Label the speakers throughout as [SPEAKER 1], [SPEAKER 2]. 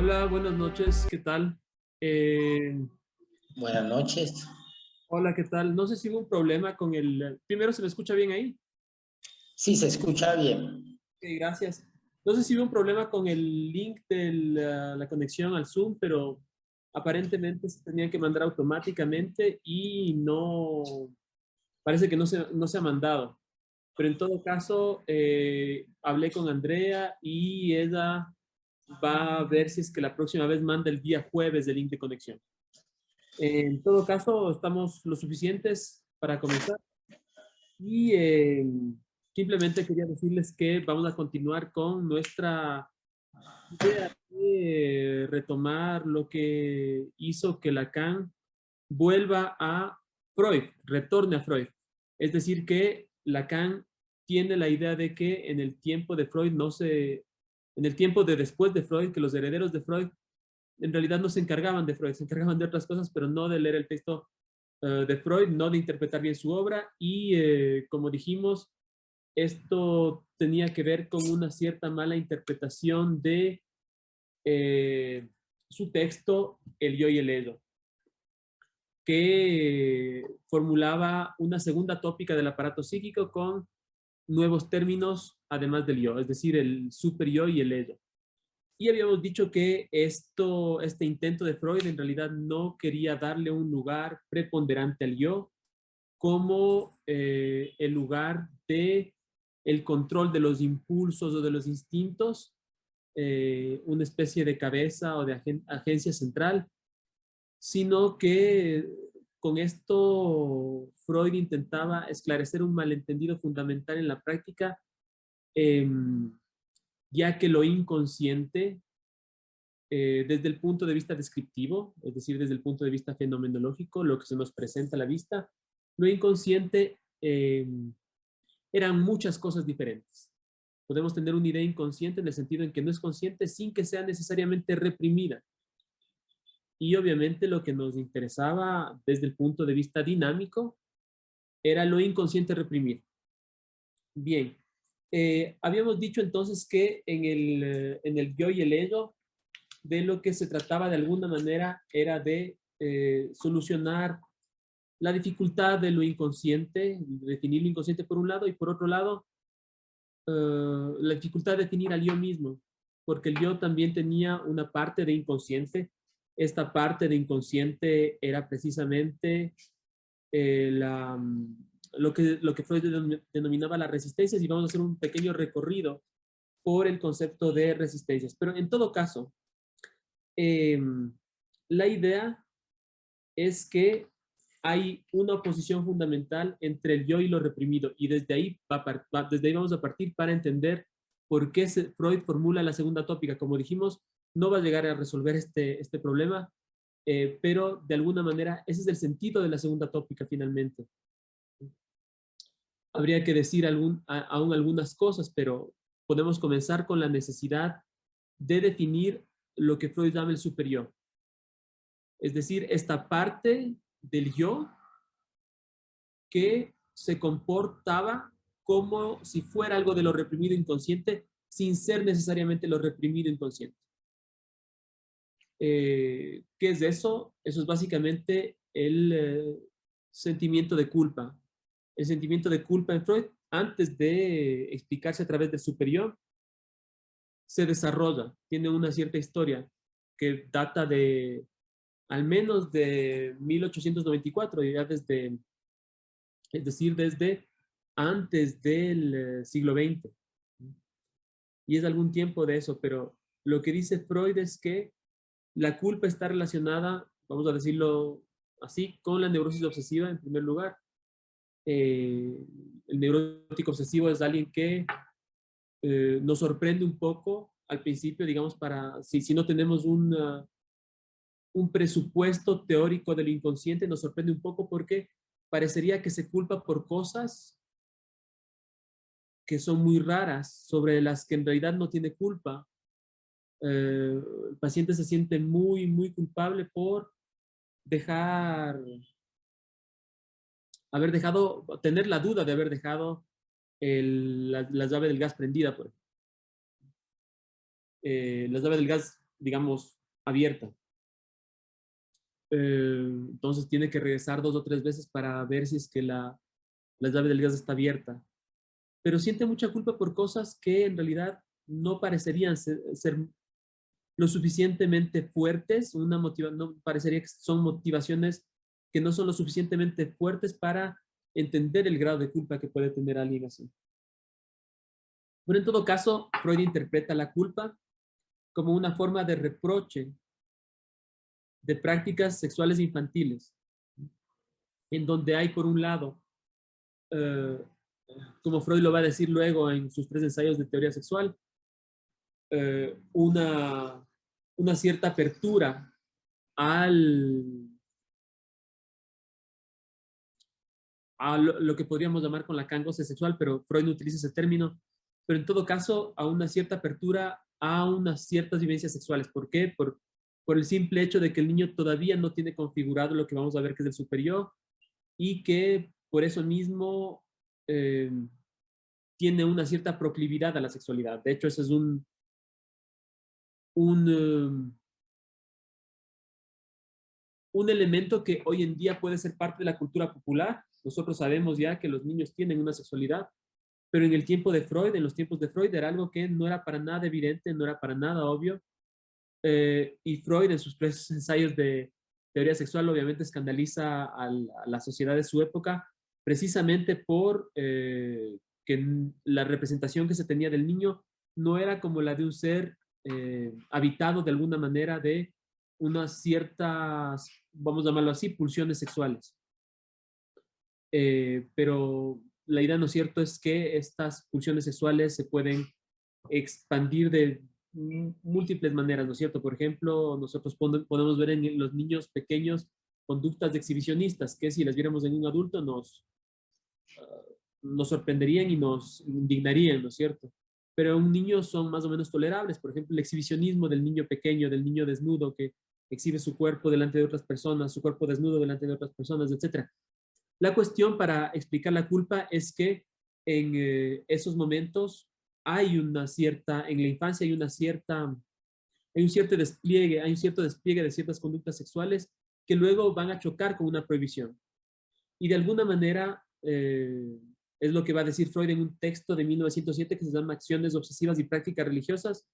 [SPEAKER 1] Hola, buenas noches, ¿qué tal? Eh,
[SPEAKER 2] Buenas noches.
[SPEAKER 1] Hola, ¿qué tal? No sé si hubo un problema con el... Primero, ¿se me escucha bien ahí?
[SPEAKER 2] Sí, se escucha bien.
[SPEAKER 1] Ok, gracias. No sé si hubo un problema con el link de la conexión al Zoom, pero aparentemente se tenía que mandar automáticamente y no... Parece que no se ha mandado. Pero en todo caso, hablé con Andrea y ella va a ver si es que la próxima vez manda el día jueves el link de conexión. En todo caso, estamos lo suficientes para comenzar y simplemente quería decirles que vamos a continuar con nuestra idea de retomar lo que hizo que Lacan vuelva a Freud, retorne a Freud. Es decir, que Lacan tiene la idea de que en el tiempo de Freud en el tiempo de después de Freud, que los herederos de Freud en realidad no se encargaban de Freud, se encargaban de otras cosas, pero no de leer el texto de Freud, no de interpretar bien su obra y, como dijimos, esto tenía que ver con una cierta mala interpretación de su texto, El yo y el ello, que formulaba una segunda tópica del aparato psíquico con nuevos términos además del yo, es decir, el super yo y el ello. Y habíamos dicho que este intento de Freud en realidad no quería darle un lugar preponderante al yo como el lugar de el control de los impulsos o de los instintos, una especie de cabeza o de agencia central, sino que con esto Freud intentaba esclarecer un malentendido fundamental en la práctica, eh, ya que lo inconsciente desde el punto de vista descriptivo, es decir, desde el punto de vista fenomenológico, lo que se nos presenta a la vista, lo inconsciente eran muchas cosas diferentes. Podemos tener una idea inconsciente en el sentido en que no es consciente sin que sea necesariamente reprimida. Y obviamente lo que nos interesaba desde el punto de vista dinámico era lo inconsciente reprimido. Bien, habíamos dicho entonces que en el yo y el ego de lo que se trataba de alguna manera era de solucionar la dificultad de lo inconsciente, definir lo inconsciente por un lado y por otro lado la dificultad de definir al yo mismo, porque el yo también tenía una parte de inconsciente. Esta parte de inconsciente era precisamente lo que Freud denominaba las resistencias y vamos a hacer un pequeño recorrido por el concepto de resistencias. Pero en todo caso, eh, la idea es que hay una oposición fundamental entre el yo y lo reprimido y desde ahí vamos a partir para entender por qué Freud formula la segunda tópica. Como dijimos, no va a llegar a resolver este problema, pero de alguna manera ese es el sentido de la segunda tópica finalmente. Habría que decir aún algunas cosas, pero podemos comenzar con la necesidad de definir lo que Freud llama el superior. Es decir, esta parte del yo que se comportaba como si fuera algo de lo reprimido inconsciente sin ser necesariamente lo reprimido inconsciente. ¿Qué es eso? Eso es básicamente el sentimiento de culpa. El sentimiento de culpa en Freud, antes de explicarse a través del superior, se desarrolla, tiene una cierta historia que data de al menos de 1894, ya desde, es decir, desde antes del siglo XX. Y es algún tiempo de eso, pero lo que dice Freud es que la culpa está relacionada, vamos a decirlo así, con la neurosis obsesiva en primer lugar. El neurótico obsesivo es alguien que nos sorprende un poco al principio, digamos, si no tenemos un presupuesto teórico del inconsciente, nos sorprende un poco porque parecería que se culpa por cosas que son muy raras, sobre las que en realidad no tiene culpa. El paciente se siente muy, muy culpable por dejar, tener la duda de haber dejado la llave del gas prendida. Pues. La llave del gas digamos, abierta. Entonces tiene que regresar 2 o 3 veces para ver si es que la llave del gas está abierta. Pero siente mucha culpa por cosas que en realidad no parecerían ser lo suficientemente fuertes, no parecería que son motivaciones que no son lo suficientemente fuertes para entender el grado de culpa que puede tener alguien así. Pero en todo caso, Freud interpreta la culpa como una forma de reproche de prácticas sexuales infantiles, en donde hay, por un lado, eh, como Freud lo va a decir luego en sus 3 ensayos de teoría sexual, una cierta apertura a lo que podríamos llamar con Lacan goce sexual, pero Freud no utiliza ese término, pero en todo caso a una cierta apertura a unas ciertas vivencias sexuales. ¿Por qué? Por el simple hecho de que el niño todavía no tiene configurado lo que vamos a ver que es el superior y que por eso mismo tiene una cierta proclividad a la sexualidad. De hecho, ese es un elemento que hoy en día puede ser parte de la cultura popular. Nosotros sabemos ya que los niños tienen una sexualidad, pero en el tiempo de Freud, en los tiempos de Freud, era algo que no era para nada evidente, no era para nada obvio. Y Freud, en sus 3 ensayos de teoría sexual, obviamente escandaliza a la sociedad de su época, precisamente por que la representación que se tenía del niño no era como la de un ser habitado de alguna manera de unas ciertas, vamos a llamarlo así, pulsiones sexuales. Pero la idea, ¿no es cierto?, es que estas pulsiones sexuales se pueden expandir de múltiples maneras, ¿no es cierto? Por ejemplo, nosotros podemos ver en los niños pequeños conductas de exhibicionistas, que si las viéramos en un adulto nos sorprenderían y nos indignarían, ¿no es cierto? Pero en un niño son más o menos tolerables. Por ejemplo, el exhibicionismo del niño pequeño, del niño desnudo que exhibe su cuerpo delante de otras personas, su cuerpo desnudo delante de otras personas, etc. La cuestión para explicar la culpa es que en esos momentos hay una cierta, en la infancia hay un cierto despliegue de ciertas conductas sexuales que luego van a chocar con una prohibición. Y de alguna manera es lo que va a decir Freud en un texto de 1907 que se llama Acciones obsesivas y prácticas religiosas,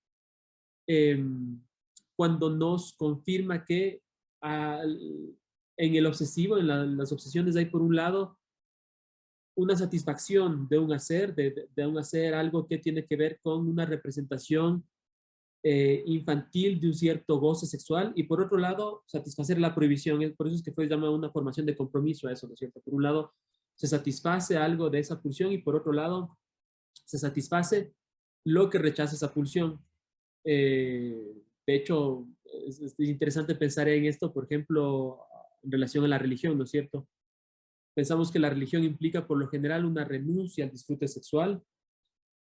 [SPEAKER 1] cuando nos confirma que en el obsesivo, en las obsesiones hay por un lado una satisfacción de un hacer, de un hacer algo que tiene que ver con una representación infantil de un cierto goce sexual, y por otro lado satisfacer la prohibición. Por eso es que Freud llama una formación de compromiso a eso, ¿no es cierto? Por un lado se satisface algo de esa pulsión y por otro lado se satisface lo que rechaza esa pulsión. De hecho, es interesante pensar en esto, por ejemplo, en relación a la religión, ¿no es cierto? Pensamos que la religión implica por lo general una renuncia al disfrute sexual,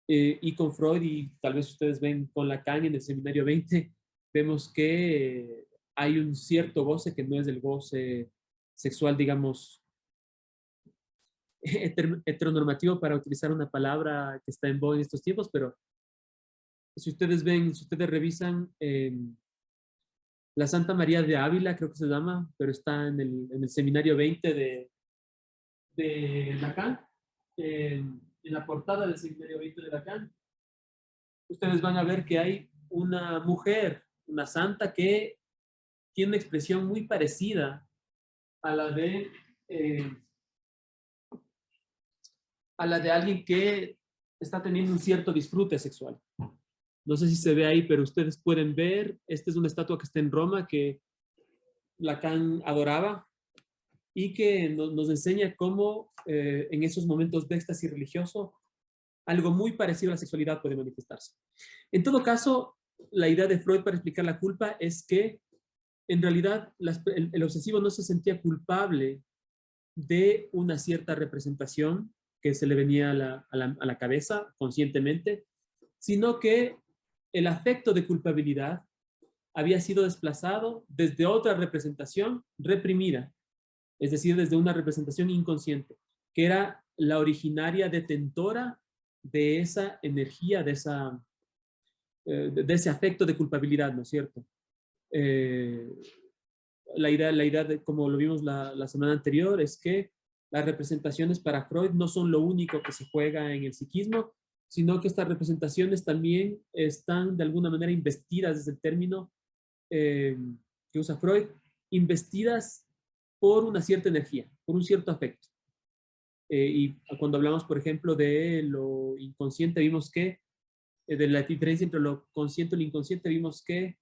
[SPEAKER 1] y con Freud, y tal vez ustedes ven con Lacan en el seminario 20, vemos que hay un cierto goce que no es el goce sexual, digamos, heteronormativo, para utilizar una palabra que está en voga en estos tiempos, pero si ustedes ven, si ustedes revisan la Santa María de Ávila, creo que se llama, pero está en el seminario 20 de Lacan, en la portada del seminario 20 de Lacan, ustedes van a ver que hay una mujer, una santa, que tiene una expresión muy parecida a la de, eh, a la de alguien que está teniendo un cierto disfrute sexual. No sé si se ve ahí, pero ustedes pueden ver, esta es una estatua que está en Roma que Lacan adoraba y que nos enseña cómo en esos momentos de éxtasis religioso algo muy parecido a la sexualidad puede manifestarse. En todo caso, la idea de Freud para explicar la culpa es que en realidad el obsesivo no se sentía culpable de una cierta representación que se le venía a la cabeza conscientemente, sino que el afecto de culpabilidad había sido desplazado desde otra representación reprimida, es decir, desde una representación inconsciente, que era la originaria detentora de esa energía, de de ese afecto de culpabilidad, ¿no es cierto? La idea de, como lo vimos la semana anterior, es que las representaciones para Freud no son lo único que se juega en el psiquismo, sino que estas representaciones también están de alguna manera investidas, desde el término que usa Freud, investidas por una cierta energía, por un cierto afecto. Y cuando hablamos, por ejemplo, de lo inconsciente, vimos que, de la diferencia entre lo consciente y lo inconsciente, vimos que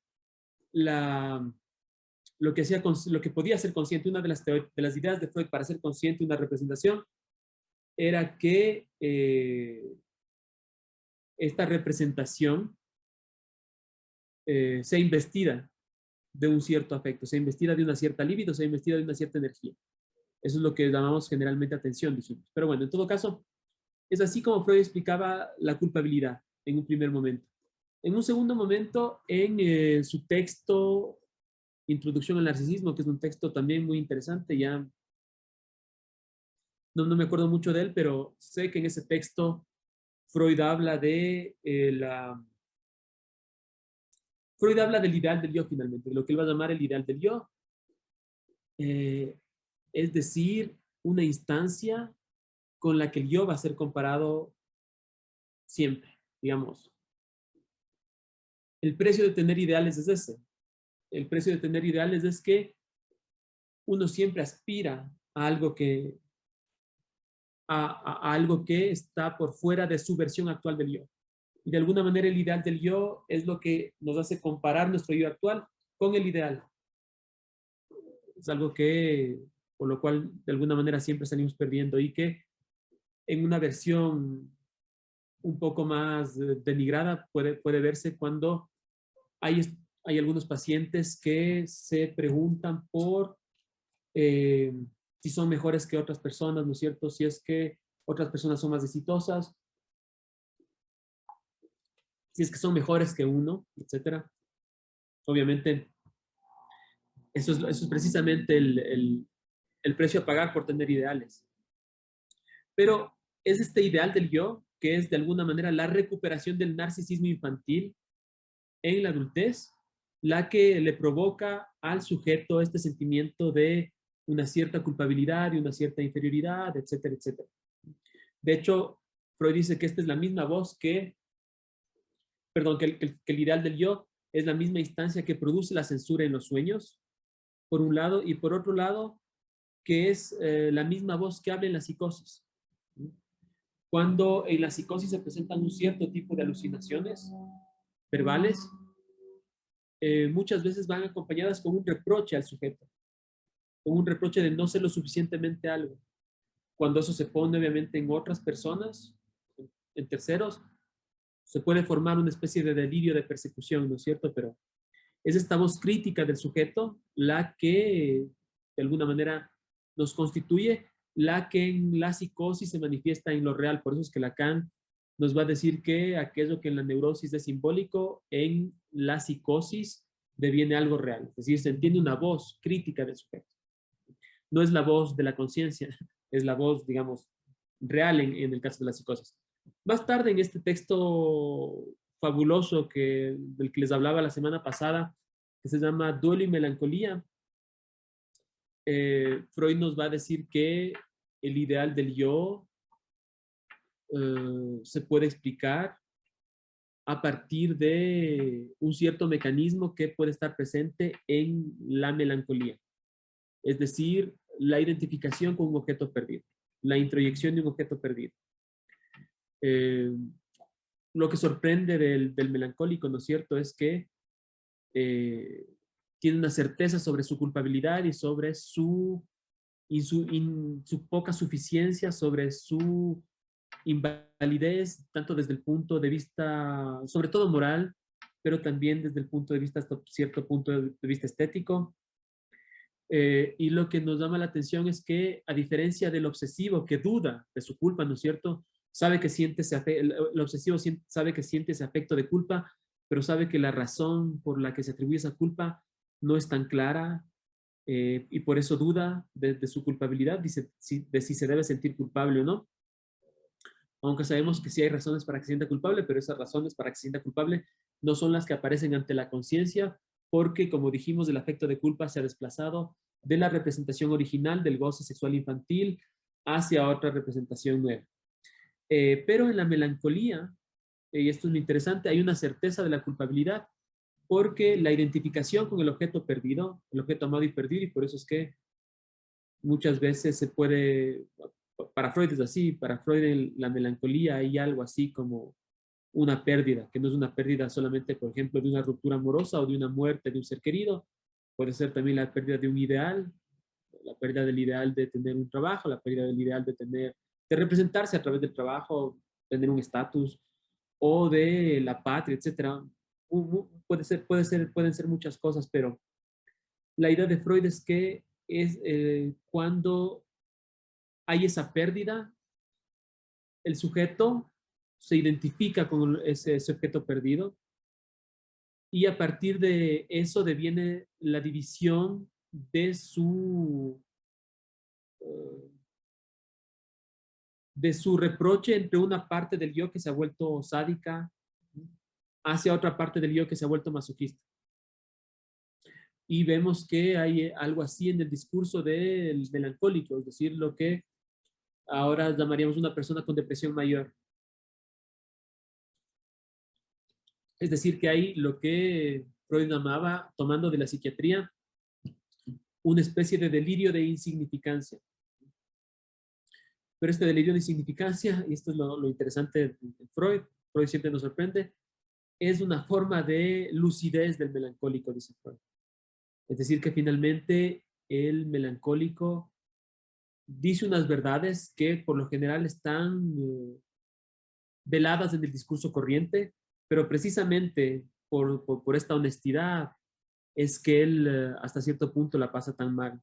[SPEAKER 1] lo que podía ser consciente, una de las ideas de Freud para ser consciente una representación, era que esta representación sea investida de un cierto afecto, sea investida de una cierta libido, sea investida de una cierta energía. Eso es lo que llamamos generalmente atención, dijimos. Pero bueno, en todo caso, es así como Freud explicaba la culpabilidad en un primer momento. En un segundo momento, en su texto Introducción al Narcisismo, que es un texto también muy interesante, ya no me acuerdo mucho de él, pero sé que en ese texto Freud habla de Freud habla del ideal del yo finalmente, de lo que él va a llamar el ideal del yo, es decir, una instancia con la que el yo va a ser comparado siempre, digamos. El precio de tener ideales es ese. El precio de tener ideales es que uno siempre aspira a algo que, a algo que está por fuera de su versión actual del yo. Y de alguna manera el ideal del yo es lo que nos hace comparar nuestro yo actual con el ideal. Es algo que, por lo cual de alguna manera siempre salimos perdiendo y que en una versión un poco más denigrada puede verse cuando hay algunos pacientes que se preguntan por si son mejores que otras personas, ¿no es cierto? Si es que otras personas son más exitosas, si es que son mejores que uno, etcétera. Obviamente, eso es precisamente el precio a pagar por tener ideales. Pero es este ideal del yo, que es de alguna manera la recuperación del narcisismo infantil en la adultez, la que le provoca al sujeto este sentimiento de una cierta culpabilidad y una cierta inferioridad, etcétera, etcétera. De hecho, Freud dice que esta es la misma voz que, perdón, que el ideal del yo es la misma instancia que produce la censura en los sueños, por un lado, y por otro lado, que es la misma voz que habla en la psicosis. Cuando en la psicosis se presentan un cierto tipo de alucinaciones verbales, muchas veces van acompañadas con un reproche al sujeto, con un reproche de no ser lo suficientemente algo. Cuando eso se pone obviamente en otras personas, en terceros, se puede formar una especie de delirio de persecución, ¿no es cierto? Pero es esta voz crítica del sujeto la que de alguna manera nos constituye, la que en la psicosis se manifiesta en lo real. Por eso es que Lacan nos va a decir que aquello que en la neurosis es simbólico, en la psicosis deviene algo real. Es decir, se entiende una voz crítica del sujeto. No es la voz de la conciencia, es la voz, digamos, real en el caso de la psicosis. Más tarde en este texto fabuloso del que les hablaba la semana pasada, que se llama Duelo y Melancolía, Freud nos va a decir que el ideal del yo se puede explicar a partir de un cierto mecanismo que puede estar presente en la melancolía. Es decir, la identificación con un objeto perdido, la introyección de un objeto perdido. Lo que sorprende del melancólico, ¿no es cierto?, es que tiene una certeza sobre su culpabilidad y sobre su poca suficiencia, sobre su invalidez, tanto desde el punto de vista, sobre todo moral, pero también desde el punto de vista, hasta cierto punto de vista estético. Y lo que nos llama la atención es que, a diferencia del obsesivo que duda de su culpa, ¿no es cierto?, sabe que siente el obsesivo sabe que siente ese afecto de culpa, pero sabe que la razón por la que se atribuye esa culpa no es tan clara, y por eso duda de su culpabilidad, de si se debe sentir culpable o no. Aunque sabemos que sí hay razones para que se sienta culpable, pero esas razones para que se sienta culpable no son las que aparecen ante la conciencia, porque, como dijimos, el afecto de culpa se ha desplazado de la representación original del goce sexual infantil hacia otra representación nueva. Pero en la melancolía, y esto es muy interesante, hay una certeza de la culpabilidad, porque la identificación con el objeto perdido, el objeto amado y perdido, y por eso es que muchas veces se puede, para Freud es así, para Freud la melancolía hay algo así como una pérdida, que no es una pérdida solamente, por ejemplo, de una ruptura amorosa o de una muerte de un ser querido, puede ser también la pérdida de un ideal, la pérdida del ideal de tener un trabajo, la pérdida del ideal de representarse a través del trabajo, tener un estatus, o de la patria, etcétera. Pueden ser muchas cosas, pero la idea de Freud es que es cuando hay esa pérdida, el sujeto se identifica con ese objeto perdido y a partir de eso deviene la división eh, de su reproche entre una parte del yo que se ha vuelto sádica hacia otra parte del yo que se ha vuelto masoquista. Y vemos que hay algo así en el discurso del melancólico, es decir, lo que ahora llamaríamos una persona con depresión mayor. Es decir, que hay lo que Freud llamaba, tomando de la psiquiatría, una especie de delirio de insignificancia. Pero este delirio de insignificancia, y esto es lo interesante de Freud, Freud siempre nos sorprende, es una forma de lucidez del melancólico, dice Freud. Es decir, que finalmente el melancólico dice unas verdades que por lo general están veladas en el discurso corriente, pero precisamente por esta honestidad es que él hasta cierto punto la pasa tan mal.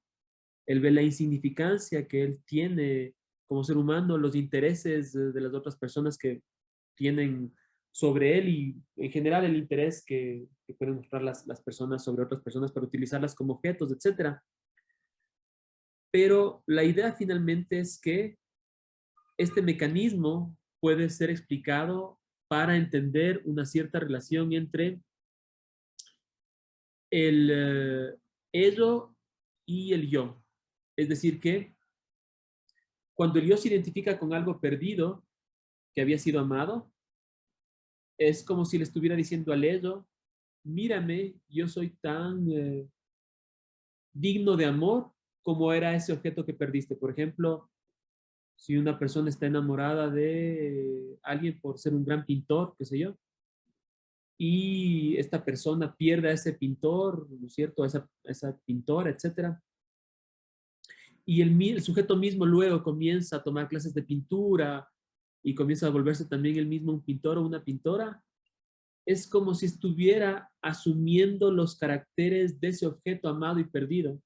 [SPEAKER 1] Él ve la insignificancia que él tiene como ser humano, los intereses de las otras personas que tienen sobre él y en general el interés que pueden mostrar las personas sobre otras personas para utilizarlas como objetos, etc. Pero la idea finalmente es que este mecanismo puede ser explicado para entender una cierta relación entre el ello y el yo. Es decir, que cuando el yo se identifica con algo perdido que había sido amado, es como si le estuviera diciendo al ello, mírame, yo soy tan digno de amor como era ese objeto que perdiste. Por ejemplo, si una persona está enamorada de alguien por ser un gran pintor, qué sé yo, y esta persona pierde a ese pintor, ¿no es cierto?, a esa pintora, etcétera, y el sujeto mismo luego comienza a tomar clases de pintura y comienza a volverse también el mismo un pintor o una pintora, es como si estuviera asumiendo los caracteres de ese objeto amado y perdido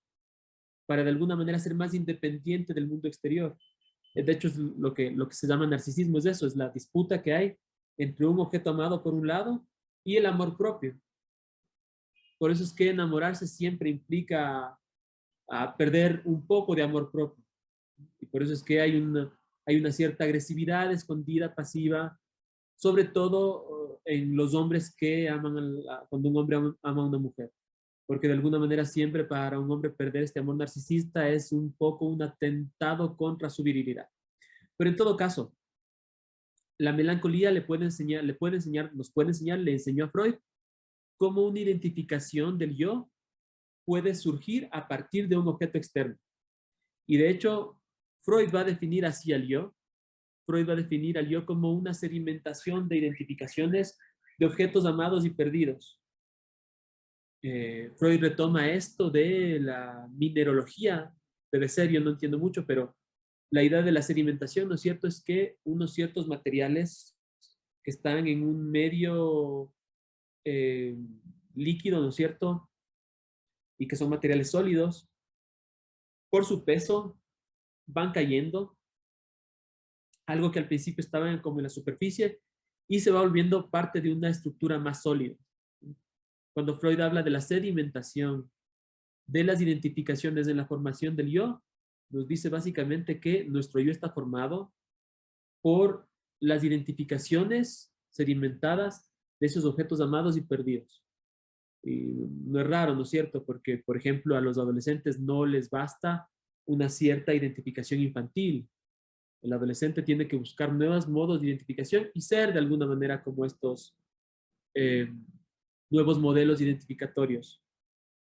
[SPEAKER 1] para de alguna manera ser más independiente del mundo exterior. De hecho, es lo que se llama narcisismo, es eso, es la disputa que hay entre un objeto amado por un lado y el amor propio. Por eso es que enamorarse siempre implica perder un poco de amor propio. Y por eso es que hay una cierta agresividad escondida, pasiva, sobre todo en los hombres que aman, cuando un hombre ama a una mujer. Porque de alguna manera siempre para un hombre perder este amor narcisista es un poco un atentado contra su virilidad. Pero en todo caso, la melancolía le enseñó a Freud cómo una identificación del yo puede surgir a partir de un objeto externo. Y de hecho, Freud va a definir así al yo. Freud va a definir al yo como una sedimentación de identificaciones de objetos amados y perdidos. Freud retoma esto de la mineralogía, debe ser, yo no entiendo mucho, pero la idea de la sedimentación, ¿no es cierto?, es que unos ciertos materiales que están en un medio líquido, ¿no es cierto?, y que son materiales sólidos, por su peso van cayendo, algo que al principio estaba como en la superficie y se va volviendo parte de una estructura más sólida. Cuando Freud habla de la sedimentación, de las identificaciones en la formación del yo, nos dice básicamente que nuestro yo está formado por las identificaciones sedimentadas de esos objetos amados y perdidos. Y no es raro, ¿no es cierto? Porque, por ejemplo, a los adolescentes no les basta una cierta identificación infantil. El adolescente tiene que buscar nuevos modos de identificación y ser de alguna manera como estos eh, nuevos modelos identificatorios.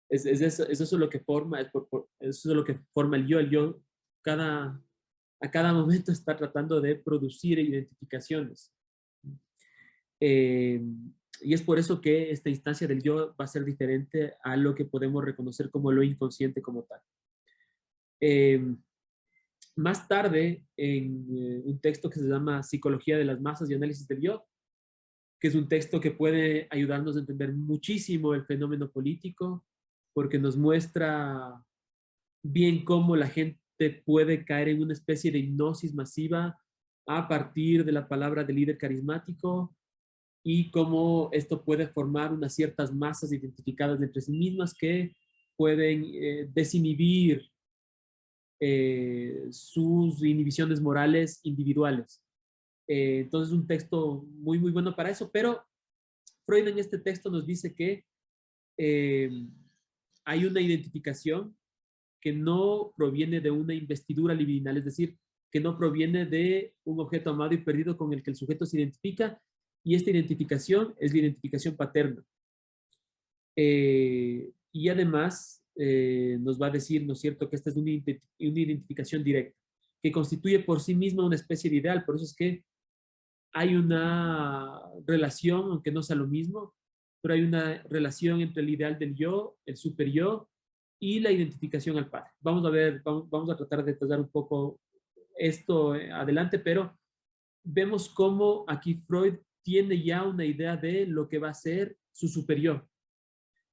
[SPEAKER 1] Es eso lo que forma, eso es lo que forma el yo. El yo a cada momento está tratando de producir identificaciones. Eh, y es por eso que esta instancia del yo va a ser diferente a lo que podemos reconocer como lo inconsciente como tal. Más tarde, en un texto que se llama Psicología de las Masas y Análisis del Yo, que es un texto que puede ayudarnos a entender muchísimo el fenómeno político, porque nos muestra bien cómo la gente puede caer en una especie de hipnosis masiva a partir de la palabra del líder carismático y cómo esto puede formar unas ciertas masas identificadas entre sí mismas que pueden desinhibir sus inhibiciones morales individuales. Entonces, un texto muy, muy bueno para eso, pero Freud en este texto nos dice que eh, hay una identificación que no proviene de una investidura libidinal, es decir, que no proviene de un objeto amado y perdido con el que el sujeto se identifica, y esta identificación es la identificación paterna. Y además nos va a decir, ¿no es cierto?, que esta es una identificación directa, que constituye por sí misma una especie de ideal. Por eso es que hay una relación, aunque no sea lo mismo, pero hay una relación entre el ideal del yo, el super yo, y la identificación al padre. Vamos a ver, vamos a tratar de detallar un poco esto adelante, pero vemos cómo aquí Freud tiene ya una idea de lo que va a ser su superior,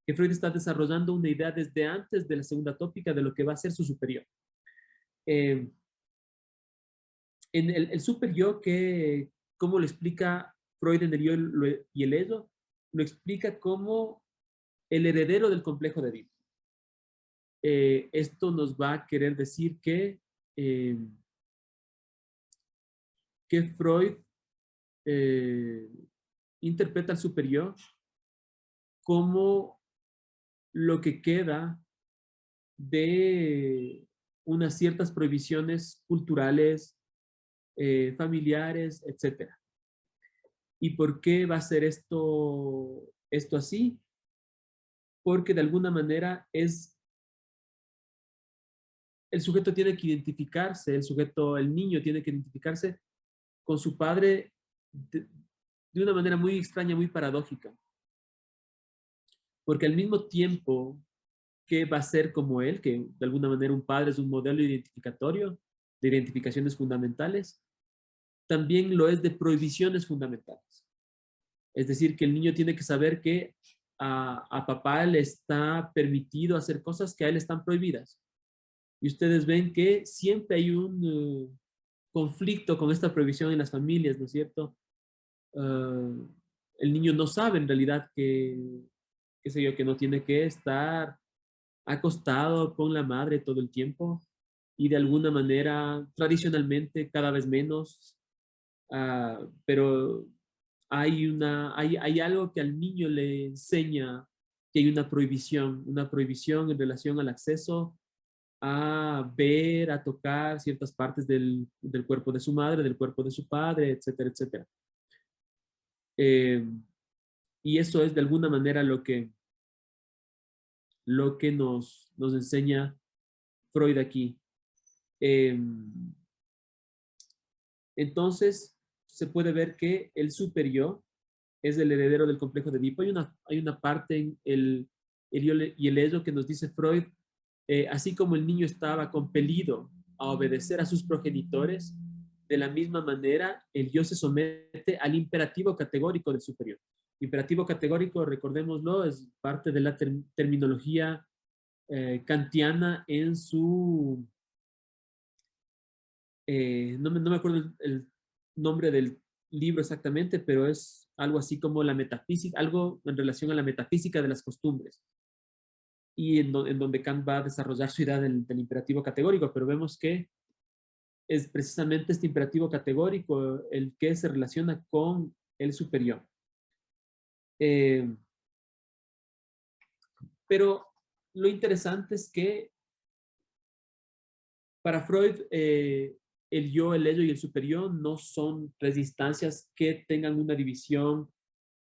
[SPEAKER 1] que Freud está desarrollando una idea desde antes de la segunda tópica de lo que va a ser su superior. En el superior, que, ¿cómo lo explica Freud en el yo y el ego? Lo explica como el heredero del complejo de Edipo. Esto nos va a querer decir que Freud interpreta al superior como lo que queda de unas ciertas prohibiciones culturales, familiares, etc. ¿Y por qué va a ser esto así? Porque de alguna manera el sujeto tiene que identificarse, el niño tiene que identificarse con su padre de una manera muy extraña, muy paradójica. Porque al mismo tiempo que va a ser como él, que de alguna manera un padre es un modelo identificatorio, de identificaciones fundamentales, también lo es de prohibiciones fundamentales. Es decir, que el niño tiene que saber que a papá le está permitido hacer cosas que a él están prohibidas. Y ustedes ven que siempre hay un conflicto con esta prohibición en las familias, ¿no es cierto? El niño no sabe en realidad qué sé yo, que no tiene que estar acostado con la madre todo el tiempo y de alguna manera, tradicionalmente, cada vez menos, pero hay algo que al niño le enseña que hay una prohibición en relación al acceso a ver, a tocar ciertas partes del cuerpo de su madre, del cuerpo de su padre, etcétera, etcétera. Y eso es de alguna manera lo que nos enseña Freud aquí. Entonces, se puede ver que el superior es el heredero del complejo de Edipo. Hay una parte en el yo y el ego que nos dice Freud, así como el niño estaba compelido a obedecer a sus progenitores, de la misma manera el yo se somete al imperativo categórico del superior. Imperativo categórico, recordémoslo, es parte de la terminología kantiana en su no me acuerdo el nombre del libro exactamente, pero es algo así como la metafísica, algo en relación a la metafísica de las costumbres, y en donde Kant va a desarrollar su idea del imperativo categórico, pero vemos que es precisamente este imperativo categórico el que se relaciona con el superior. Eh, pero lo interesante es que para Freud, el yo, el ello y el superior no son tres instancias que tengan una división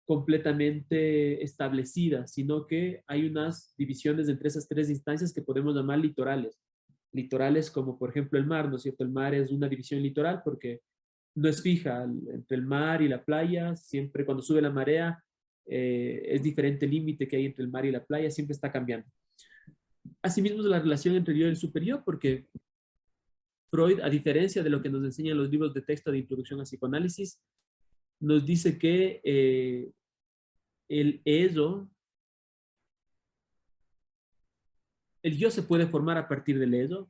[SPEAKER 1] completamente establecida, sino que hay unas divisiones entre esas tres instancias que podemos llamar litorales. Litorales como por ejemplo el mar, ¿no es cierto? El mar es una división litoral porque no es fija entre el mar y la playa, siempre cuando sube la marea es diferente el límite que hay entre el mar y la playa, siempre está cambiando. Asimismo es la relación entre el yo y el superior, porque Freud, a diferencia de lo que nos enseñan los libros de texto de introducción a psicoanálisis, nos dice que el ello, el yo se puede formar a partir del ello,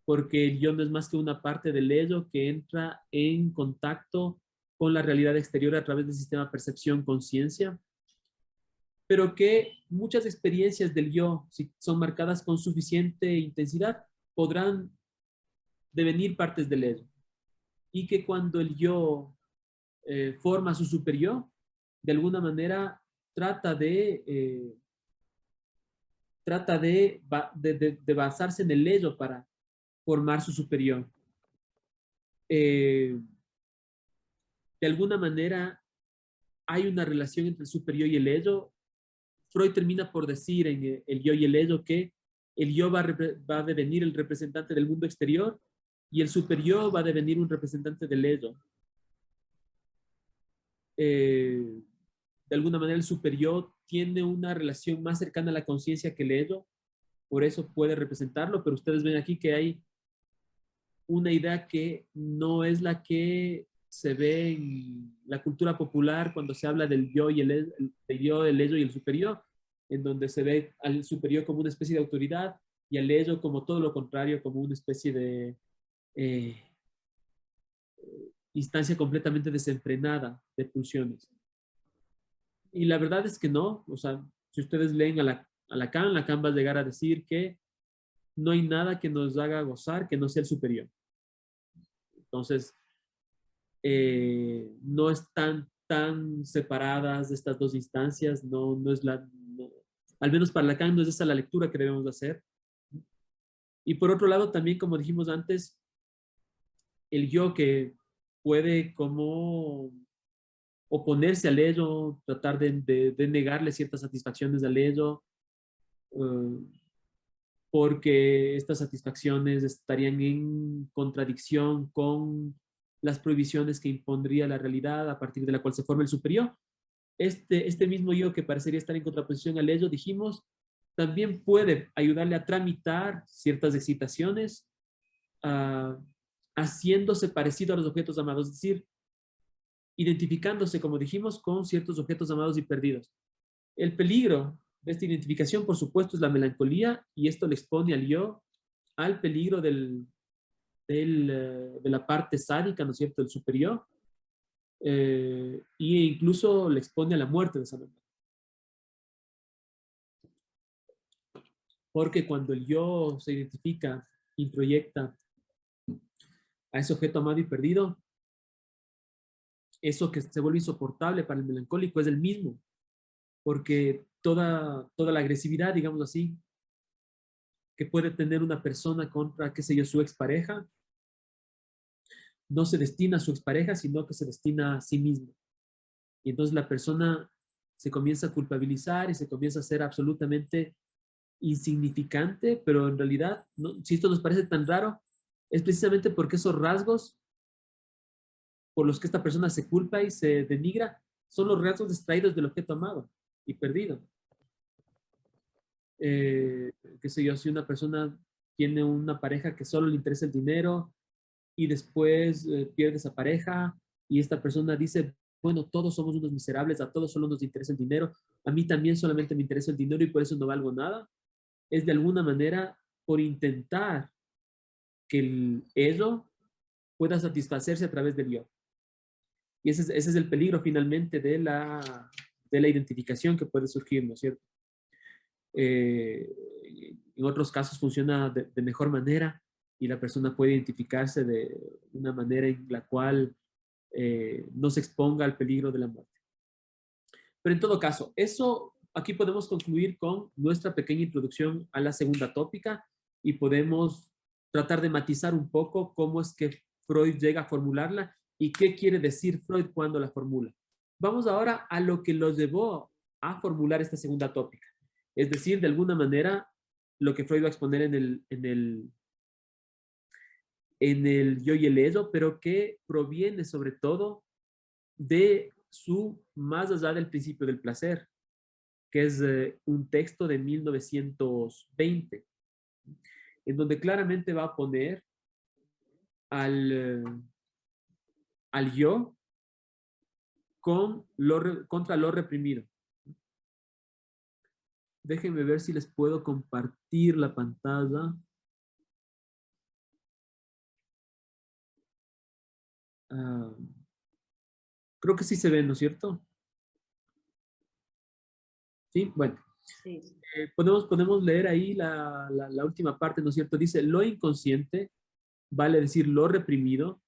[SPEAKER 1] porque el yo no es más que una parte del ello que entra en contacto con la realidad exterior a través del sistema percepción-conciencia, pero que muchas experiencias del yo, si son marcadas con suficiente intensidad, podrán devenir partes del ello. Y que cuando el yo forma su superior, de alguna manera trata de basarse en el ello para formar su superior. De alguna manera hay una relación entre el superior y el ello. Freud termina por decir en el yo y el ello que el yo va a devenir el representante del mundo exterior y el superior va a devenir un representante del ello. De alguna manera el superior tiene una relación más cercana a la conciencia que el ello, por eso puede representarlo, pero ustedes ven aquí que hay una idea que no es la que se ve en la cultura popular cuando se habla del yo y el yo, el ello y el superior, en donde se ve al superior como una especie de autoridad y al ello como todo lo contrario, como una especie de instancia completamente desenfrenada de pulsiones. Y la verdad es que no, o sea, si ustedes leen a Lacan va a llegar a decir que no hay nada que nos haga gozar que no sea el superior. Entonces, no están tan separadas estas dos instancias, no es al menos para Lacan no es esa la lectura que debemos hacer. Y por otro lado, también, como dijimos antes, el yo que puede como oponerse al ello, tratar de negarle ciertas satisfacciones al ello, porque estas satisfacciones estarían en contradicción con las prohibiciones que impondría la realidad a partir de la cual se forma el superior. Este mismo yo que parecería estar en contraposición al ello, dijimos, también puede ayudarle a tramitar ciertas excitaciones, haciéndose parecido a los objetos amados, es decir, identificándose, como dijimos, con ciertos objetos amados y perdidos. El peligro de esta identificación, por supuesto, es la melancolía y esto le expone al yo al peligro de la parte sádica, ¿no es cierto?, del superior, e incluso le expone a la muerte de esa manera. Porque cuando el yo se identifica y proyecta a ese objeto amado y perdido, eso que se vuelve insoportable para el melancólico es el mismo, porque toda la agresividad, digamos así, que puede tener una persona contra, qué sé yo, su expareja, no se destina a su expareja, sino que se destina a sí mismo. Y entonces la persona se comienza a culpabilizar y se comienza a ser absolutamente insignificante, pero en realidad, no, si esto nos parece tan raro, es precisamente porque esos rasgos por los que esta persona se culpa y se denigra son los rasgos extraídos del objeto amado y perdido. Qué sé yo, si una persona tiene una pareja que solo le interesa el dinero y después pierde esa pareja y esta persona dice, bueno, todos somos unos miserables, a todos solo nos interesa el dinero, a mí también solamente me interesa el dinero y por eso no valgo nada, es de alguna manera por intentar que el ego pueda satisfacerse a través del yo. Y ese es el peligro finalmente de la identificación que puede surgir, ¿no es cierto? En otros casos funciona de mejor manera y la persona puede identificarse de una manera en la cual no se exponga al peligro de la muerte. Pero en todo caso, eso aquí podemos concluir con nuestra pequeña introducción a la segunda tópica y podemos tratar de matizar un poco cómo es que Freud llega a formularla y qué quiere decir Freud cuando la formula. Vamos ahora a lo que los llevó a formular esta segunda tópica. Es decir, de alguna manera, lo que Freud va a exponer en el yo y el ello, pero que proviene sobre todo de su más allá del principio del placer, que es un texto de 1920, en donde claramente va a poner al yo contra lo reprimido. Déjenme ver si les puedo compartir la pantalla. Creo que sí se ve, ¿no es cierto? Sí, bueno.
[SPEAKER 3] Sí.
[SPEAKER 1] Podemos leer ahí la última parte, ¿no es cierto? Dice, lo inconsciente, vale decir lo reprimido,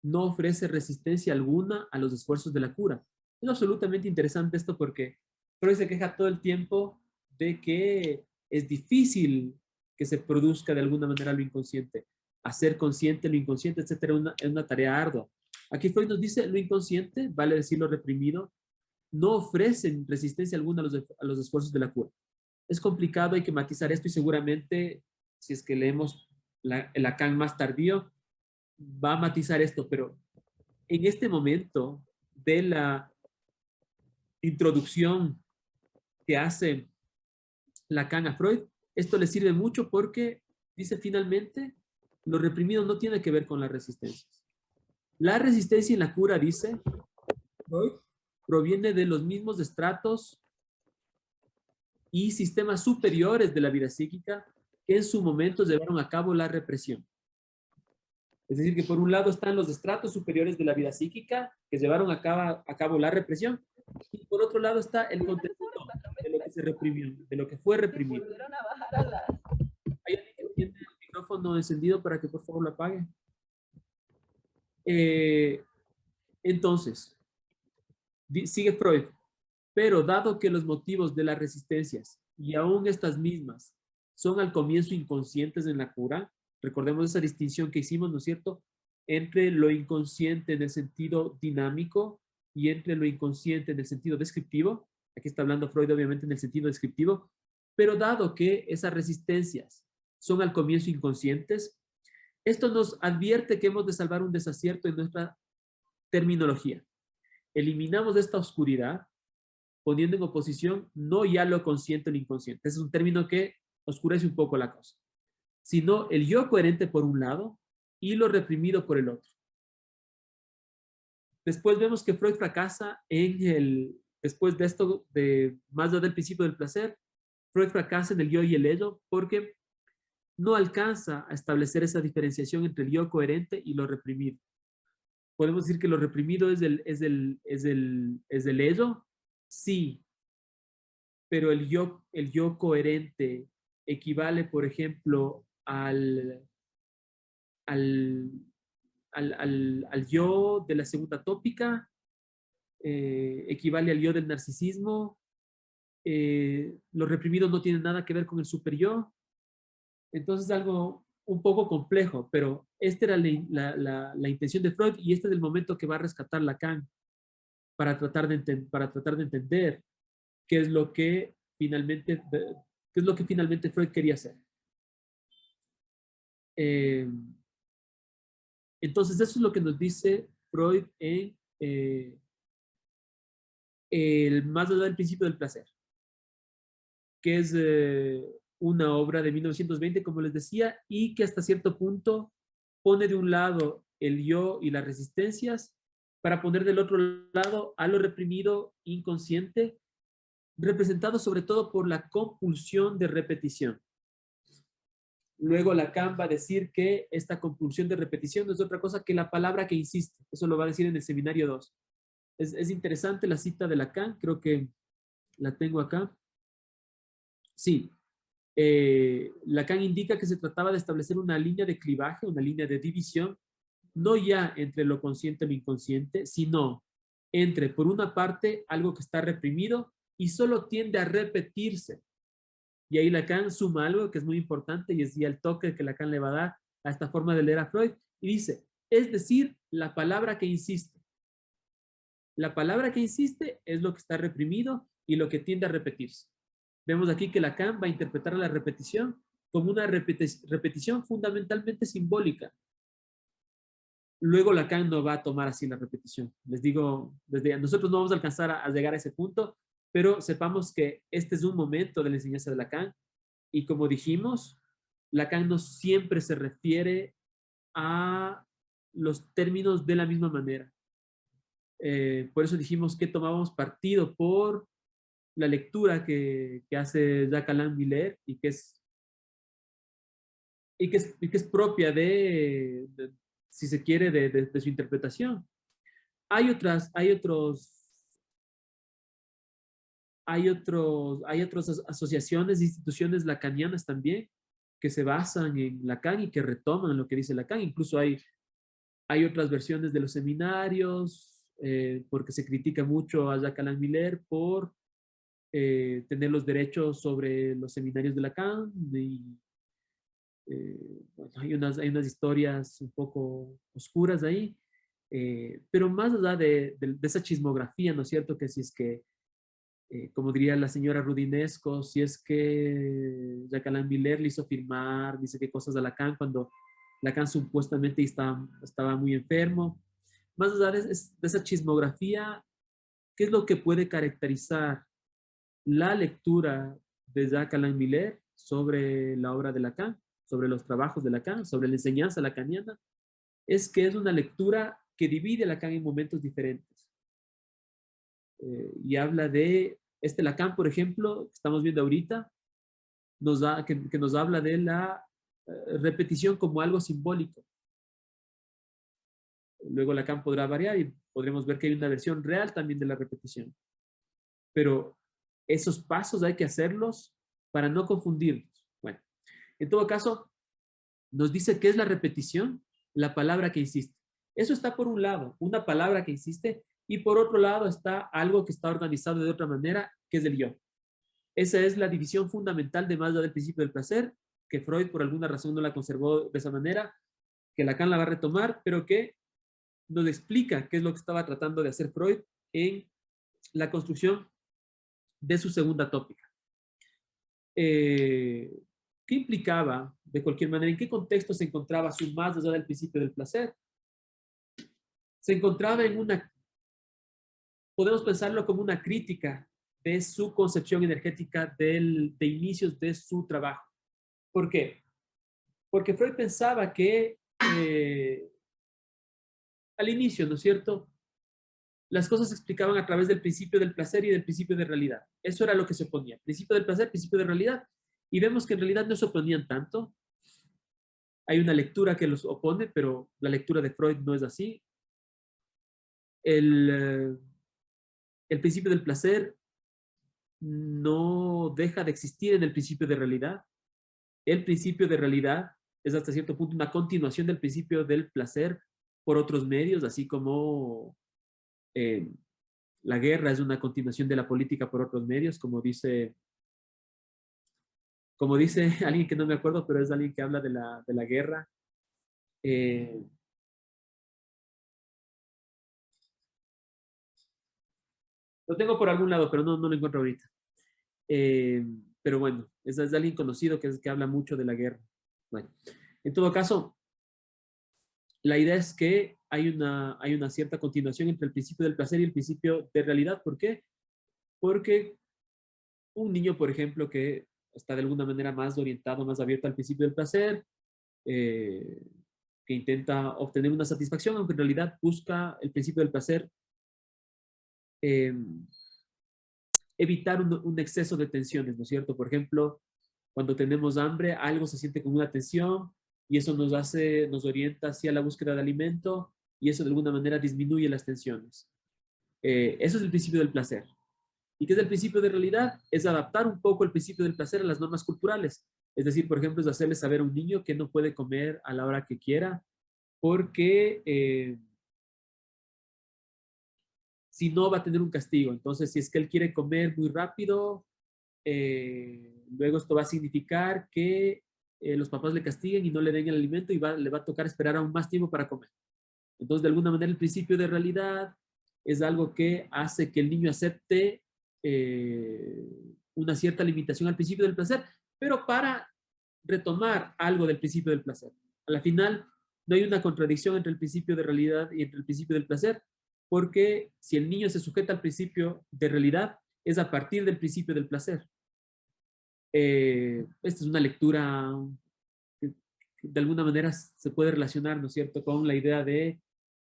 [SPEAKER 1] no ofrece resistencia alguna a los esfuerzos de la cura. Es absolutamente interesante esto porque Freud se queja todo el tiempo de que es difícil que se produzca de alguna manera lo inconsciente. Hacer consciente lo inconsciente, etcétera, es una tarea ardua. Aquí Freud nos dice, lo inconsciente, vale decir lo reprimido, no ofrecen resistencia alguna a los esfuerzos de la cura. Es complicado, hay que matizar esto y seguramente, si es que leemos el Lacan más tardío, va a matizar esto, pero en este momento de la introducción que hace Lacan a Freud, esto le sirve mucho porque dice finalmente, lo reprimido no tiene que ver con las resistencias. La resistencia en la cura, dice Freud, proviene de los mismos estratos y sistemas superiores de la vida psíquica que en su momento llevaron a cabo la represión. Es decir, que por un lado están los estratos superiores de la vida psíquica que llevaron a cabo la represión, y por otro lado está el contenido de lo que se reprimió, de lo que fue reprimido. ¿Hay alguien que tiene el micrófono encendido para que por favor lo apague? Entonces, sigue Freud, pero dado que los motivos de las resistencias, y aún estas mismas, son al comienzo inconscientes en la cura, recordemos esa distinción que hicimos, ¿no es cierto?, entre lo inconsciente en el sentido dinámico y entre lo inconsciente en el sentido descriptivo. Aquí está hablando Freud obviamente en el sentido descriptivo, pero dado que esas resistencias son al comienzo inconscientes, esto nos advierte que hemos de salvar un desacierto en nuestra terminología. Eliminamos esta oscuridad poniendo en oposición no ya lo consciente o lo inconsciente. Ese es un término que oscurece un poco la cosa, sino el yo coherente por un lado y lo reprimido por el otro. Después vemos que Freud fracasa después de esto, más allá del principio del placer, Freud fracasa en el yo y el ello porque no alcanza a establecer esa diferenciación entre el yo coherente y lo reprimido. ¿Podemos decir que lo reprimido es el ello? Sí, pero el yo coherente equivale, por ejemplo, al yo de la segunda tópica, equivale al yo del narcisismo, lo reprimido no tiene nada que ver con el superyo. Entonces algo un poco complejo, pero esta era la intención de Freud y este es el momento que va a rescatar Lacan para tratar de entender qué es lo que finalmente Freud quería hacer. Entonces eso es lo que nos dice Freud en el más allá del principio del placer, que es una obra de 1920, como les decía, y que hasta cierto punto pone de un lado el yo y las resistencias para poner del otro lado a lo reprimido inconsciente, representado sobre todo por la compulsión de repetición. Luego Lacan va a decir que esta compulsión de repetición no es otra cosa que la palabra que insiste. Eso lo va a decir en el seminario 2. Es interesante la cita de Lacan, creo que la tengo acá. Sí, Lacan indica que se trataba de establecer una línea de clivaje, una línea de división, no ya entre lo consciente y lo inconsciente, sino entre, por una parte, algo que está reprimido y solo tiende a repetirse. Y ahí Lacan suma algo que es muy importante y es ya el toque que Lacan le va a dar a esta forma de leer a Freud y dice, es decir, la palabra que insiste. La palabra que insiste es lo que está reprimido y lo que tiende a repetirse. Vemos aquí que Lacan va a interpretar la repetición como una repetición fundamentalmente simbólica. Luego Lacan no va a tomar así la repetición. Les digo, nosotros no vamos a alcanzar a llegar a ese punto, pero sepamos que este es un momento de la enseñanza de Lacan y como dijimos, Lacan no siempre se refiere a los términos de la misma manera. Por eso dijimos que tomábamos partido por la lectura que hace Jacques Alain Miller y que es propia si se quiere, de su interpretación. Hay otras asociaciones, instituciones lacanianas también que se basan en Lacan y que retoman lo que dice Lacan. Incluso hay otras versiones de los seminarios, porque se critica mucho a Jacques Alain Miller por tener los derechos sobre los seminarios de Lacan. Y, bueno, hay unas historias un poco oscuras ahí, pero más allá de esa chismografía, ¿no es cierto? Que si es que como diría la señora Rudinesco, si es que Jacques Alain Miller le hizo firmar, dice qué cosas a Lacan cuando Lacan supuestamente estaba muy enfermo. Más allá de esa chismografía, ¿qué es lo que puede caracterizar la lectura de Jacques Alain Miller sobre la obra de Lacan, sobre los trabajos de Lacan, sobre la enseñanza lacaniana? Es que es una lectura que divide a Lacan en momentos diferentes. Y habla de este Lacan, por ejemplo, que estamos viendo ahorita, que nos habla de la repetición como algo simbólico. Luego Lacan podrá variar y podremos ver que hay una versión real también de la repetición. Pero esos pasos hay que hacerlos para no confundirnos. Bueno, en todo caso, nos dice qué es la repetición, la palabra que insiste. Eso está por un lado, una palabra que insiste, y por otro lado está algo que está organizado de otra manera, que es el yo. Esa es la división fundamental de más allá del principio del placer, que Freud por alguna razón no la conservó de esa manera, que Lacan la va a retomar, pero que nos explica qué es lo que estaba tratando de hacer Freud en la construcción de su segunda tópica. ¿Qué implicaba, de cualquier manera, en qué contexto se encontraba su más allá del principio del placer? Se encontraba en podemos pensarlo como una crítica de su concepción energética de inicios de su trabajo. ¿Por qué? Porque Freud pensaba que al inicio, ¿no es cierto?, las cosas se explicaban a través del principio del placer y del principio de realidad. Eso era lo que se oponía. Principio del placer, principio de realidad. Y vemos que en realidad no se oponían tanto. Hay una lectura que los opone, pero la lectura de Freud no es así. El principio del placer no deja de existir en el principio de realidad. El principio de realidad es hasta cierto punto una continuación del principio del placer por otros medios, así como la guerra es una continuación de la política por otros medios, como dice alguien que no me acuerdo, pero es alguien que habla de la guerra. Lo tengo por algún lado, pero no lo encuentro ahorita. Pero bueno, es alguien conocido que habla mucho de la guerra. Bueno, en todo caso, la idea es que hay una cierta continuación entre el principio del placer y el principio de realidad. ¿Por qué? Porque un niño, por ejemplo, que está de alguna manera más orientado, más abierto al principio del placer, que intenta obtener una satisfacción, aunque en realidad busca el principio del placer, evitar un exceso de tensiones, ¿no es cierto? Por ejemplo, cuando tenemos hambre, algo se siente como una tensión y eso nos orienta hacia la búsqueda de alimento y eso de alguna manera disminuye las tensiones. Eso es el principio del placer. ¿Y qué es el principio de realidad? Es adaptar un poco el principio del placer a las normas culturales. Es decir, por ejemplo, es hacerle saber a un niño que no puede comer a la hora que quiera porque si no va a tener un castigo. Entonces, si es que él quiere comer muy rápido, luego esto va a significar que los papás le castiguen y no le den el alimento y le va a tocar esperar aún más tiempo para comer. Entonces, de alguna manera, el principio de realidad es algo que hace que el niño acepte una cierta limitación al principio del placer, pero para retomar algo del principio del placer. A la final, no hay una contradicción entre el principio de realidad y entre el principio del placer, porque si el niño se sujeta al principio de realidad, es a partir del principio del placer. Esta es una lectura que de alguna manera se puede relacionar, ¿no es cierto?, con la idea de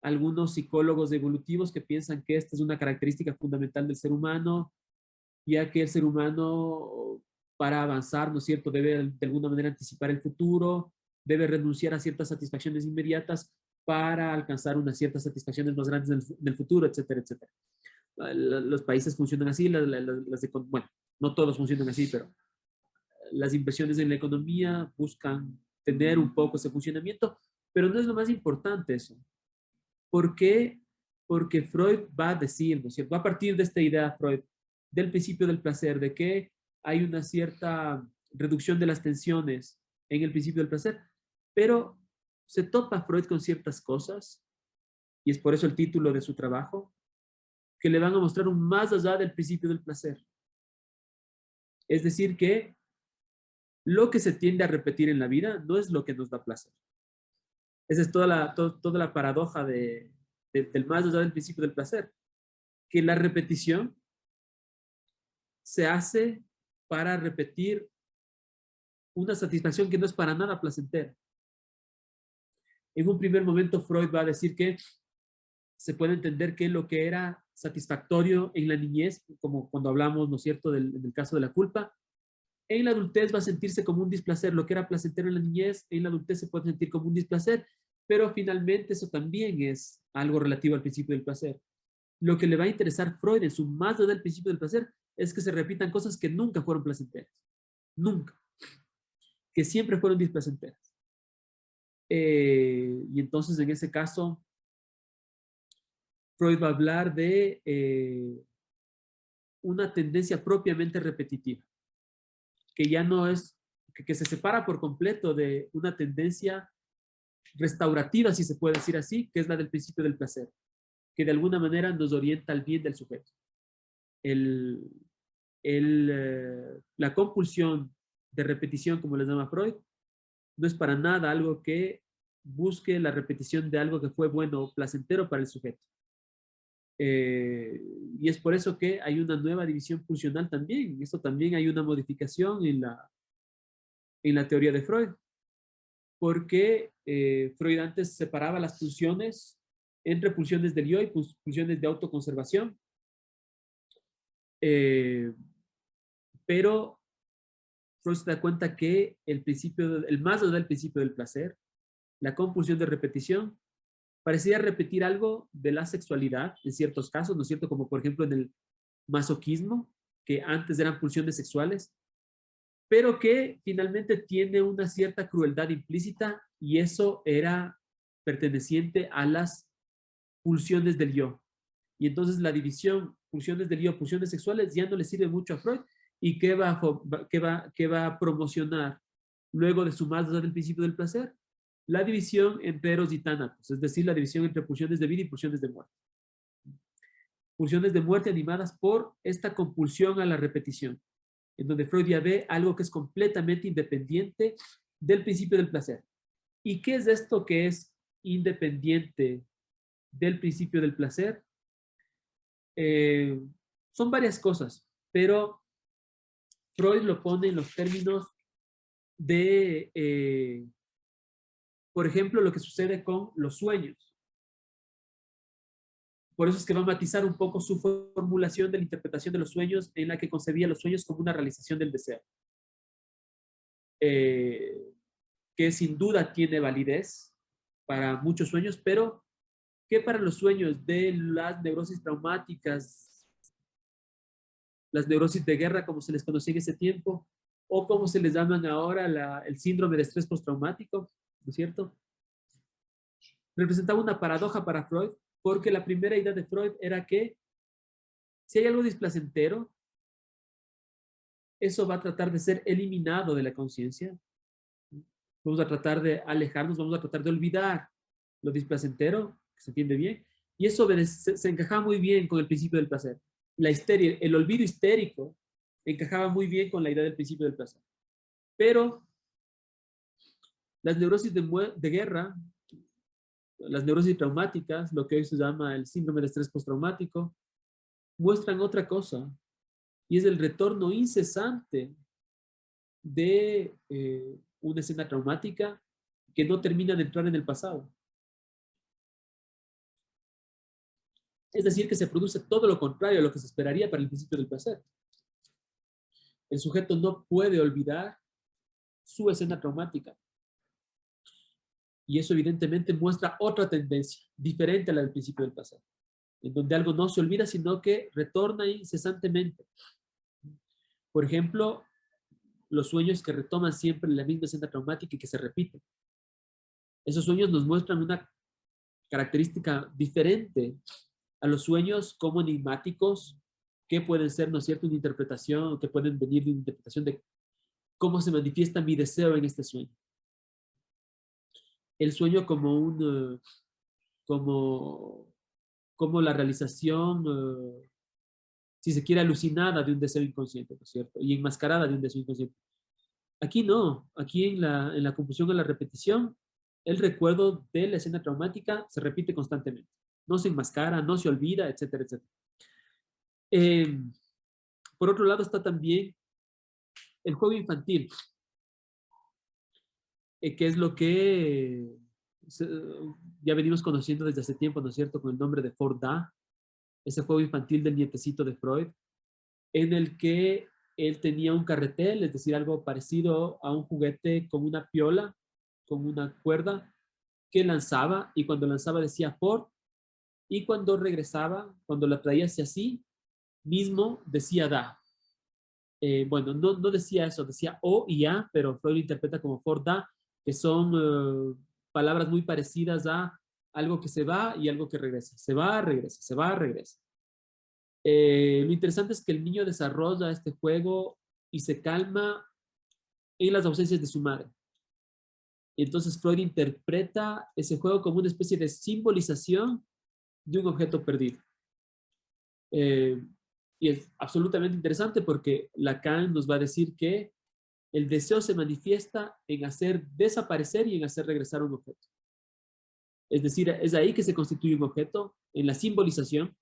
[SPEAKER 1] algunos psicólogos evolutivos que piensan que esta es una característica fundamental del ser humano, ya que el ser humano, para avanzar, ¿no es cierto?, debe de alguna manera anticipar el futuro, debe renunciar a ciertas satisfacciones inmediatas para alcanzar unas ciertas satisfacciones más grandes en el futuro, etcétera, etcétera. Los países funcionan así, bueno, no todos funcionan así, pero las inversiones en la economía buscan tener un poco ese funcionamiento, pero no es lo más importante eso. ¿Por qué? Porque Freud va a decir, ¿no es cierto? Va a partir de esta idea, Freud, del principio del placer, de que hay una cierta reducción de las tensiones en el principio del placer, pero se topa Freud con ciertas cosas, y es por eso el título de su trabajo, que le van a mostrar un más allá del principio del placer. Es decir, que lo que se tiende a repetir en la vida no es lo que nos da placer. Esa es toda la paradoja del más allá del principio del placer, que la repetición se hace para repetir una satisfacción que no es para nada placentera. En un primer momento, Freud va a decir que se puede entender que lo que era satisfactorio en la niñez, como cuando hablamos, ¿no es cierto?, del caso de la culpa, en la adultez va a sentirse como un displacer. Lo que era placentero en la niñez, en la adultez se puede sentir como un displacer, pero finalmente eso también es algo relativo al principio del placer. Lo que le va a interesar Freud en su más allá del principio del placer es que se repitan cosas que nunca fueron placenteras. Nunca. Que siempre fueron displacenteras. Y entonces en ese caso, Freud va a hablar de una tendencia propiamente repetitiva, que ya no es, que se separa por completo de una tendencia restaurativa, si se puede decir así, que es la del principio del placer, que de alguna manera nos orienta al bien del sujeto. La compulsión de repetición, como les llama Freud, no es para nada algo que busque la repetición de algo que fue bueno o placentero para el sujeto. Y es por eso que hay una nueva división funcional también. Esto también hay una modificación en la teoría de Freud, porque Freud antes separaba las pulsiones entre pulsiones del yo y pulsiones de autoconservación. Pero Freud se da cuenta que el más allá del principio del placer, la compulsión de repetición, parecía repetir algo de la sexualidad en ciertos casos, ¿no es cierto? Como por ejemplo en el masoquismo, que antes eran pulsiones sexuales, pero que finalmente tiene una cierta crueldad implícita y eso era perteneciente a las pulsiones del yo. Y entonces la división, pulsiones del yo, pulsiones sexuales, ya no le sirve mucho a Freud. ¿Y qué va a promocionar luego de su más allá del principio del placer? La división entre eros y tánatos, es decir, la división entre pulsiones de vida y pulsiones de muerte. Pulsiones de muerte animadas por esta compulsión a la repetición, en donde Freud ya ve algo que es completamente independiente del principio del placer. ¿Y qué es esto que es independiente del principio del placer? Son varias cosas, pero Freud lo pone en los términos de, por ejemplo, lo que sucede con los sueños. Por eso es que va a matizar un poco su formulación de la interpretación de los sueños, en la que concebía los sueños como una realización del deseo. Que sin duda tiene validez para muchos sueños, pero que para los sueños de las neurosis traumáticas, las neurosis de guerra, como se les conocía en ese tiempo, o como se les llaman ahora el síndrome de estrés postraumático, ¿no es cierto? Representaba una paradoja para Freud, porque la primera idea de Freud era que Si hay algo displacentero, eso va a tratar de ser eliminado de la conciencia. Vamos a tratar de alejarnos, vamos a tratar de olvidar lo displacentero, que se entiende bien, y eso se encajaba muy bien con el principio del placer. La histeria, el olvido histérico, encajaba muy bien con la idea del principio del placer. Pero las neurosis de guerra, las neurosis traumáticas, lo que hoy se llama el síndrome de estrés postraumático, muestran otra cosa, y es el retorno incesante de una escena traumática que no termina de entrar en el pasado. Es decir, que se produce todo lo contrario a lo que se esperaría para el principio del placer. El sujeto no puede olvidar su escena traumática. Y eso evidentemente muestra otra tendencia, diferente a la del principio del placer, en donde algo no se olvida, sino que retorna incesantemente. Por ejemplo, los sueños que retoman siempre la misma escena traumática y que se repiten. Esos sueños nos muestran una característica diferente a los sueños como enigmáticos, que pueden ser, ¿no es cierto?, una interpretación, que pueden venir de una interpretación de cómo se manifiesta mi deseo en este sueño. El sueño como como la realización, si se quiere, alucinada de un deseo inconsciente, ¿no es cierto? Y enmascarada de un deseo inconsciente. Aquí no, aquí en la confusión, en la repetición, el recuerdo de la escena traumática se repite constantemente. No se enmascara, no se olvida, etcétera, etcétera. Por otro lado está también el juego infantil, que es lo que ya venimos conociendo desde hace tiempo, ¿no es cierto?, con el nombre de Ford-Da, ese juego infantil del nietecito de Freud, en el que él tenía un carretel, es decir, algo parecido a un juguete con una piola, con una cuerda, que lanzaba, y cuando lanzaba decía Ford, y cuando regresaba, cuando la traía hacia sí mismo, decía Da. Bueno, no decía eso, decía O y A, pero Freud lo interpreta como Ford Da, que son palabras muy parecidas a algo que se va y algo que regresa. Se va, regresa, se va, regresa. Lo interesante es que el niño desarrolla este juego y se calma en las ausencias de su madre. Y entonces Freud interpreta ese juego como una especie de simbolización de un objeto perdido. Y es absolutamente interesante porque Lacan nos va a decir que el deseo se manifiesta en hacer desaparecer y en hacer regresar un objeto. Es decir, es ahí que se constituye un objeto, en la simbolización.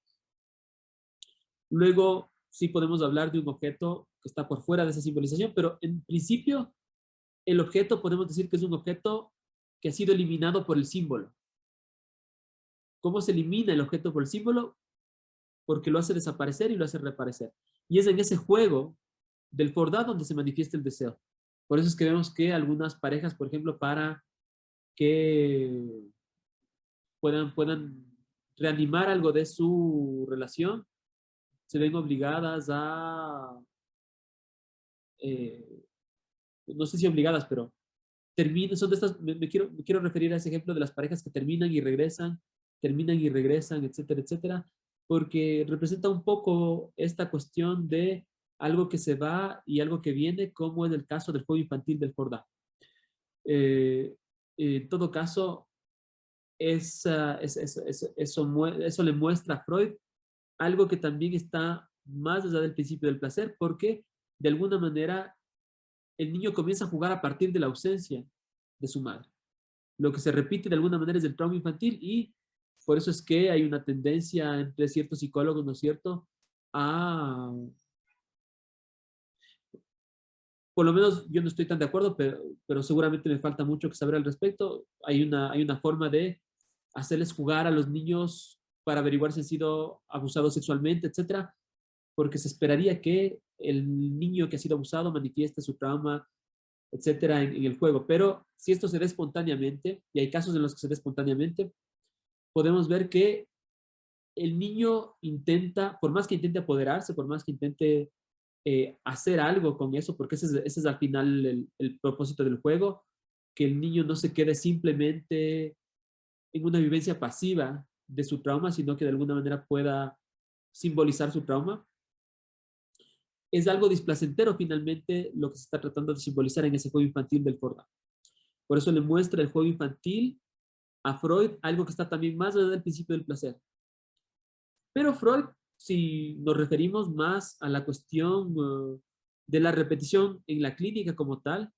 [SPEAKER 1] Luego, sí podemos hablar de un objeto que está por fuera de esa simbolización, pero en principio, el objeto podemos decir que es un objeto que ha sido eliminado por el símbolo. ¿Cómo se elimina el objeto por el símbolo? Porque lo hace desaparecer y lo hace reaparecer. Y es en ese juego del Ford-Da donde se manifiesta el deseo. Por eso es que vemos que algunas parejas, por ejemplo, para que puedan reanimar algo de su relación, se ven obligadas a, no sé si obligadas, pero son de estas, me quiero referir a ese ejemplo de las parejas que terminan y regresan, etcétera, etcétera, porque representa un poco esta cuestión de algo que se va y algo que viene, como en el caso del juego infantil del Ford-Da. En todo caso, eso le muestra a Freud algo que también está más allá del principio del placer, porque de alguna manera el niño comienza a jugar a partir de la ausencia de su madre. Lo que se repite de alguna manera es el trauma infantil, y por eso es que hay una tendencia entre ciertos psicólogos, ¿no es cierto?, por lo menos yo no estoy tan de acuerdo, pero seguramente me falta mucho que saber al respecto. Hay una forma de hacerles jugar a los niños para averiguar si han sido abusados sexualmente, etcétera, porque se esperaría que el niño que ha sido abusado manifieste su trauma, etcétera, en el juego. Pero si esto se da espontáneamente, y hay casos en los que se da espontáneamente, podemos ver que el niño intenta, por más que intente apoderarse, por más que intente hacer algo con eso, porque ese es al final el propósito del juego, que el niño no se quede simplemente en una vivencia pasiva de su trauma, sino que de alguna manera pueda simbolizar su trauma. Es algo displacentero finalmente lo que se está tratando de simbolizar en ese juego infantil del Forda. Por eso le muestra el juego infantil a Freud algo que está también más allá del principio del placer. Pero Freud, si nos referimos más a la cuestión de la repetición en la clínica como tal,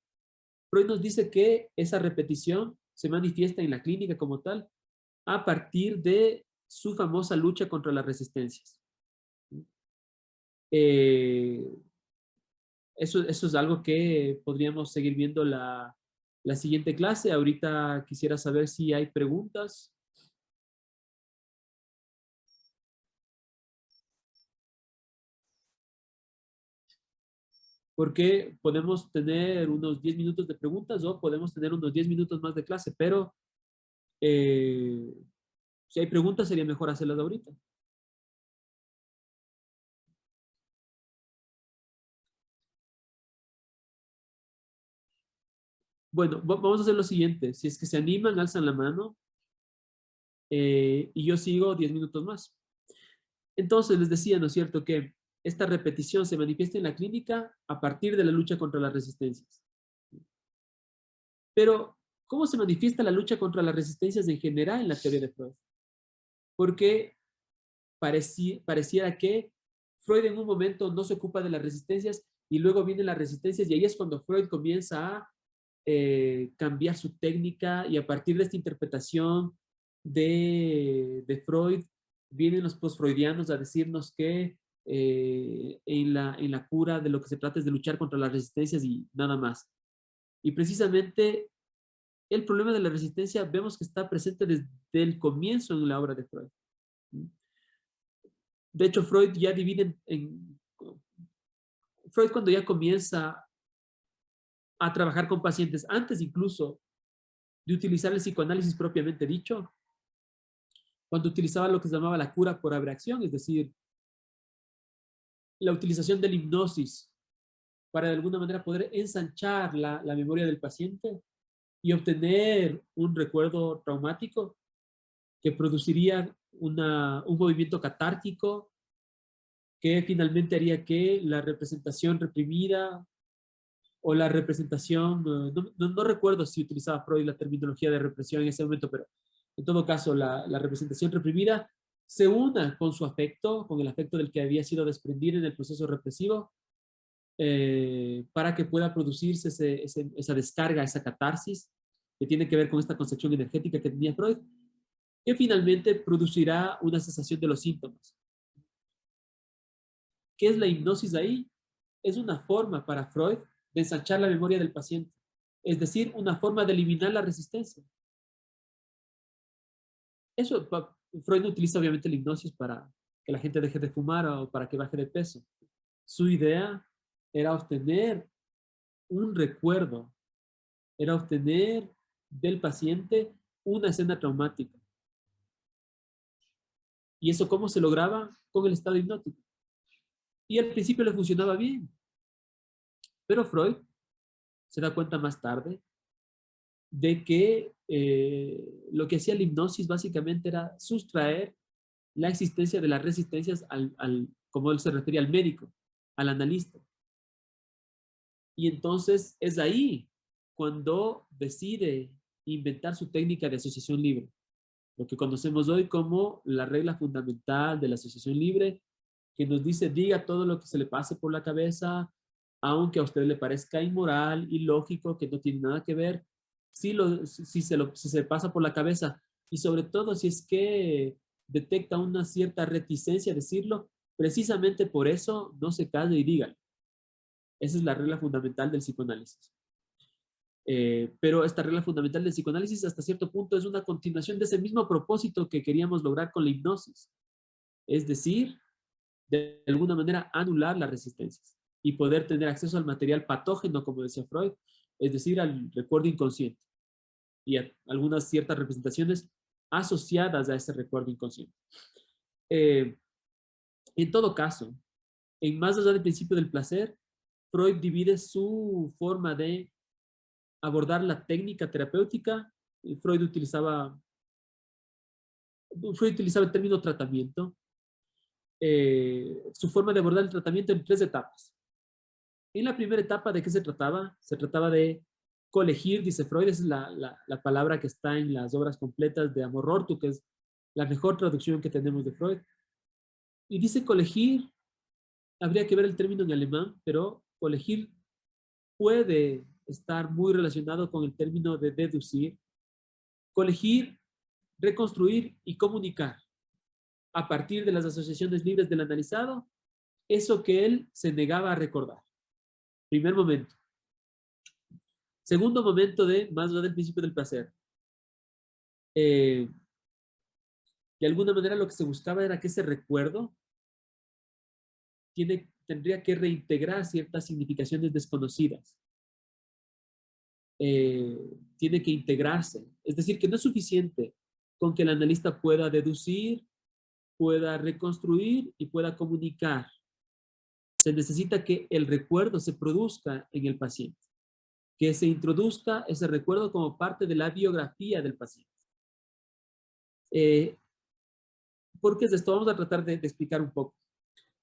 [SPEAKER 1] Freud nos dice que esa repetición se manifiesta en la clínica como tal a partir de su famosa lucha contra las resistencias. Eso es algo que podríamos seguir viendo la siguiente clase. Ahorita quisiera saber si hay preguntas. Porque podemos tener unos 10 minutos de preguntas o podemos tener unos 10 minutos más de clase, pero si hay preguntas sería mejor hacerlas ahorita. Bueno, vamos a hacer lo siguiente. Si es que se animan, alzan la mano y yo sigo 10 minutos más. Entonces les decía, ¿no es cierto?, que esta repetición se manifiesta en la clínica a partir de la lucha contra las resistencias. Pero, ¿cómo se manifiesta la lucha contra las resistencias en general en la teoría de Freud? Porque pareciera que Freud en un momento no se ocupa de las resistencias y luego vienen las resistencias y ahí es cuando Freud comienza a cambiar su técnica y a partir de esta interpretación de Freud vienen los postfreudianos a decirnos que en la cura de lo que se trata es de luchar contra las resistencias y nada más. Y precisamente el problema de la resistencia vemos que está presente desde el comienzo en la obra de Freud. De hecho, Freud ya divide Freud cuando ya comienza a trabajar con pacientes, antes incluso de utilizar el psicoanálisis propiamente dicho, cuando utilizaba lo que se llamaba la cura por abreacción, es decir, la utilización de la hipnosis para de alguna manera poder ensanchar la memoria del paciente y obtener un recuerdo traumático que produciría un movimiento catártico que finalmente haría que la representación reprimida o la representación, no recuerdo si utilizaba Freud la terminología de represión en ese momento, pero en todo caso la representación reprimida se una con su afecto, con el afecto del que había sido desprendido en el proceso represivo, para que pueda producirse esa descarga, esa catarsis, que tiene que ver con esta concepción energética que tenía Freud, que finalmente producirá una cesación de los síntomas. ¿Qué es la hipnosis ahí? Es una forma para Freud de ensanchar la memoria del paciente, es decir, una forma de eliminar la resistencia. Eso, Freud no utiliza obviamente la hipnosis para que la gente deje de fumar o para que baje de peso. Su idea era obtener un recuerdo, era obtener del paciente una escena traumática. ¿Y eso cómo se lograba? Con el estado hipnótico. Y al principio le funcionaba bien. Pero Freud se da cuenta más tarde de que lo que hacía la hipnosis básicamente era sustraer la existencia de las resistencias como él se refería, al médico, al analista. Y entonces es ahí cuando decide inventar su técnica de asociación libre, lo que conocemos hoy como la regla fundamental de la asociación libre, que nos dice, diga todo lo que se le pase por la cabeza, aunque a usted le parezca inmoral, ilógico, que no tiene nada que ver, si se pasa por la cabeza, y sobre todo si es que detecta una cierta reticencia a decirlo, precisamente por eso no se calle y dígalo. Esa es la regla fundamental del psicoanálisis. Pero esta regla fundamental del psicoanálisis hasta cierto punto es una continuación de ese mismo propósito que queríamos lograr con la hipnosis. Es decir, de alguna manera anular las resistencias y poder tener acceso al material patógeno, como decía Freud, es decir, al recuerdo inconsciente y a algunas ciertas representaciones asociadas a ese recuerdo inconsciente. En todo caso, en más allá del principio del placer, Freud divide su forma de abordar la técnica terapéutica. Freud utilizaba el término tratamiento su forma de abordar el tratamiento en 3 etapas. En la primera etapa, ¿de qué se trataba? Se trataba de colegir, dice Freud, esa es la palabra que está en las obras completas de Amor Ortu, que es la mejor traducción que tenemos de Freud. Y dice colegir, habría que ver el término en alemán, pero colegir puede estar muy relacionado con el término de deducir. Colegir, reconstruir y comunicar a partir de las asociaciones libres del analizado, eso que él se negaba a recordar. Primer momento. Segundo momento de más allá del principio del placer. De alguna manera lo que se buscaba era que ese recuerdo tendría que reintegrar ciertas significaciones desconocidas. Tiene que integrarse. Es decir, que no es suficiente con que el analista pueda deducir, pueda reconstruir y pueda comunicar. Se necesita que el recuerdo se produzca en el paciente, que se introduzca ese recuerdo como parte de la biografía del paciente. ¿Por qué es esto? Vamos a tratar de explicar un poco.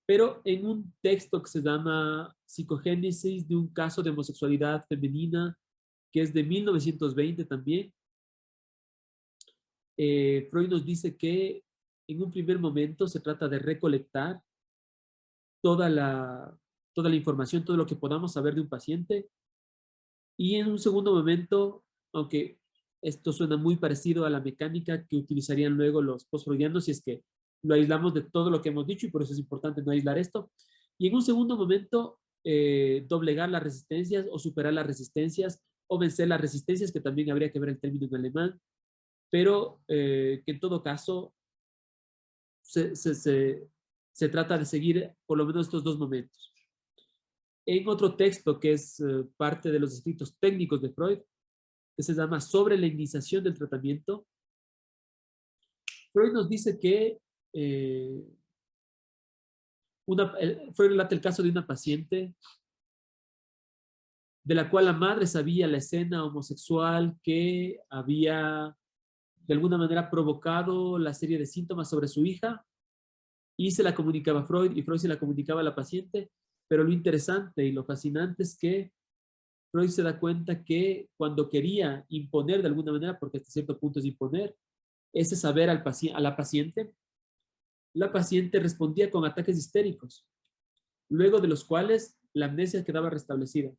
[SPEAKER 1] Pero en un texto que se llama Psicogénesis de un caso de homosexualidad femenina, que es de 1920 también, Freud nos dice que en un primer momento se trata de recolectar toda la información, todo lo que podamos saber de un paciente, y en un segundo momento, aunque esto suena muy parecido a la mecánica que utilizarían luego los postfreudianos, si es que lo aislamos de todo lo que hemos dicho, y por eso es importante no aislar esto, y en un segundo momento doblegar las resistencias o superar las resistencias o vencer las resistencias, que también habría que ver el término en alemán, pero que en todo caso se trata de seguir por lo menos estos dos momentos. En otro texto que es parte de los escritos técnicos de Freud, que se llama Sobre la iniciación del tratamiento, Freud nos dice que Freud relata el caso de una paciente de la cual la madre sabía la escena homosexual que había de alguna manera provocado la serie de síntomas sobre su hija, y se la comunicaba a Freud y Freud se la comunicaba a la paciente, pero lo interesante y lo fascinante es que Freud se da cuenta que cuando quería imponer de alguna manera, porque hasta cierto punto es imponer, ese saber a la paciente respondía con ataques histéricos, luego de los cuales la amnesia quedaba restablecida.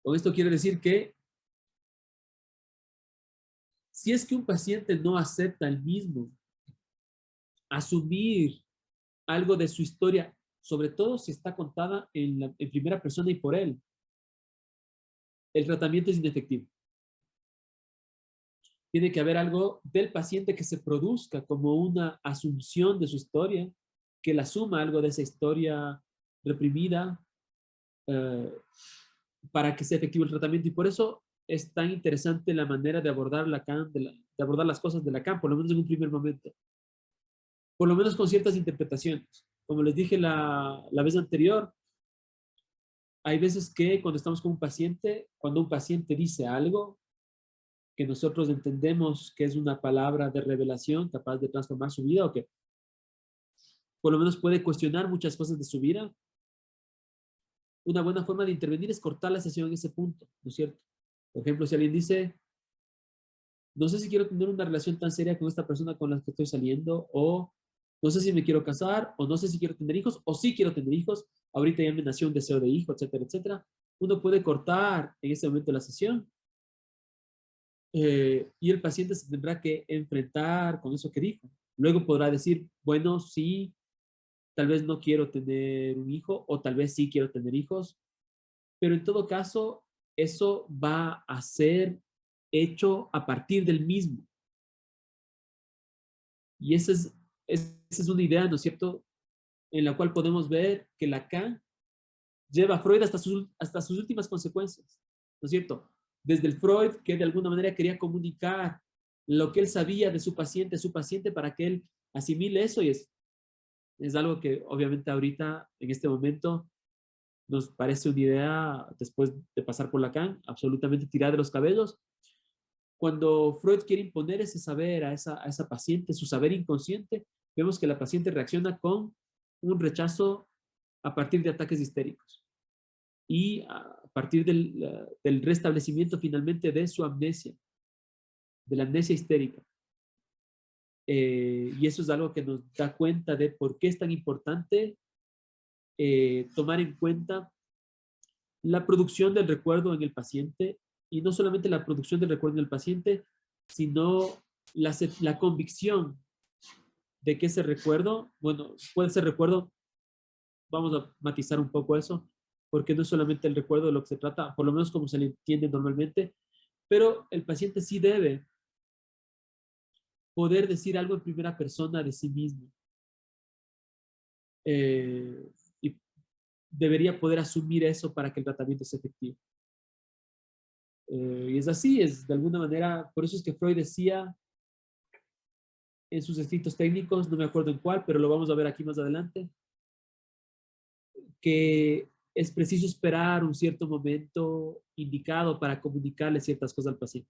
[SPEAKER 1] Con esto quiere decir que si es que un paciente no acepta el mismo asumir algo de su historia, sobre todo si está contada en primera persona y por él, el tratamiento es inefectivo. Tiene que haber algo del paciente que se produzca como una asunción de su historia, que él asuma algo de esa historia reprimida para que sea efectivo el tratamiento. Y por eso es tan interesante la manera de abordar Lacan, de abordar las cosas de Lacan, por lo menos en un primer momento. Por lo menos con ciertas interpretaciones. Como les dije la vez anterior, hay veces que cuando estamos con un paciente, cuando un paciente dice algo que nosotros entendemos que es una palabra de revelación capaz de transformar su vida o que por lo menos puede cuestionar muchas cosas de su vida, una buena forma de intervenir es cortar la sesión en ese punto, ¿no es cierto? Por ejemplo, si alguien dice, no sé si quiero tener una relación tan seria con esta persona con la que estoy saliendo, o no sé si me quiero casar, o no sé si quiero tener hijos, o sí quiero tener hijos, ahorita ya me nació un deseo de hijo, etcétera, etcétera. Uno puede cortar en ese momento la sesión y el paciente se tendrá que enfrentar con eso que dijo. Luego podrá decir, bueno, sí, tal vez no quiero tener un hijo, o tal vez sí quiero tener hijos, pero en todo caso, eso va a ser hecho a partir del mismo. Y esa es una idea, ¿no es cierto?, en la cual podemos ver que Lacan lleva a Freud hasta sus últimas consecuencias, ¿no es cierto? Desde el Freud que de alguna manera quería comunicar lo que él sabía de su paciente para que él asimile eso, y es algo que obviamente ahorita, en este momento, nos parece una idea, después de pasar por Lacan, absolutamente tirada de los cabellos, Cuando Freud quiere imponer ese saber a esa paciente, su saber inconsciente, vemos que la paciente reacciona con un rechazo a partir de ataques histéricos y a partir del restablecimiento finalmente de su amnesia, de la amnesia histérica. Y eso es algo que nos da cuenta de por qué es tan importante tomar en cuenta la producción del recuerdo en el paciente, y no solamente la producción del recuerdo en el paciente, sino la convicción de que ese recuerdo, bueno, puede ser recuerdo, vamos a matizar un poco eso, porque no es solamente el recuerdo de lo que se trata, por lo menos como se le entiende normalmente, pero el paciente sí debe poder decir algo en primera persona de sí mismo. Y debería poder asumir eso para que el tratamiento sea efectivo. Y es así, es de alguna manera, por eso es que Freud decía en sus escritos técnicos, no me acuerdo en cuál, pero lo vamos a ver aquí más adelante, que es preciso esperar un cierto momento indicado para comunicarle ciertas cosas al paciente.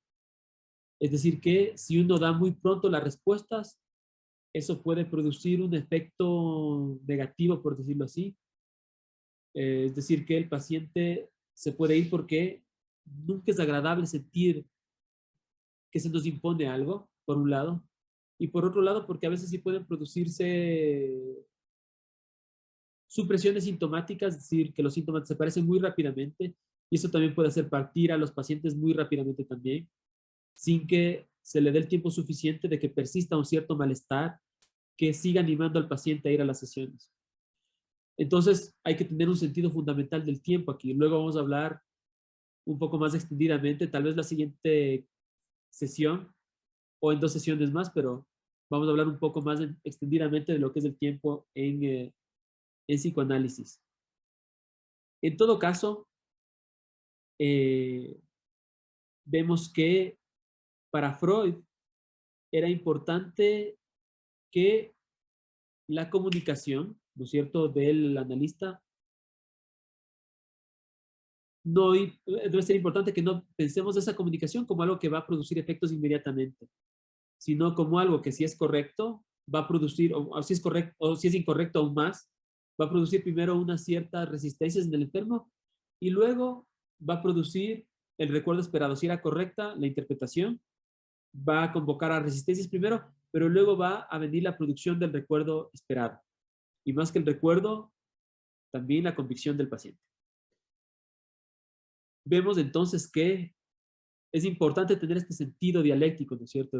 [SPEAKER 1] Es decir, que si uno da muy pronto las respuestas, eso puede producir un efecto negativo, por decirlo así. Es decir, que el paciente se puede ir porque nunca es agradable sentir que se nos impone algo, por un lado, y por otro lado, porque a veces sí pueden producirse supresiones sintomáticas, es decir, que los síntomas desaparecen muy rápidamente, y eso también puede hacer partir a los pacientes muy rápidamente también, sin que se le dé el tiempo suficiente de que persista un cierto malestar que siga animando al paciente a ir a las sesiones. Entonces, hay que tener un sentido fundamental del tiempo aquí. Luego vamos a hablar un poco más extendidamente, tal vez la siguiente sesión o en 2 sesiones más, pero vamos a hablar un poco más extendidamente de lo que es el tiempo en psicoanálisis. En todo caso, vemos que para Freud era importante que la comunicación, ¿no es cierto?, del analista, no debe ser importante que no pensemos esa comunicación como algo que va a producir efectos inmediatamente, sino como algo que si es correcto, va a producir, o si es correcto, o si es incorrecto aún más, va a producir primero unas ciertas resistencias en el enfermo y luego va a producir el recuerdo esperado. Si era correcta la interpretación, va a convocar a resistencias primero, pero luego va a venir la producción del recuerdo esperado. Y más que el recuerdo, también la convicción del paciente. Vemos entonces que es importante tener este sentido dialéctico, ¿no es cierto?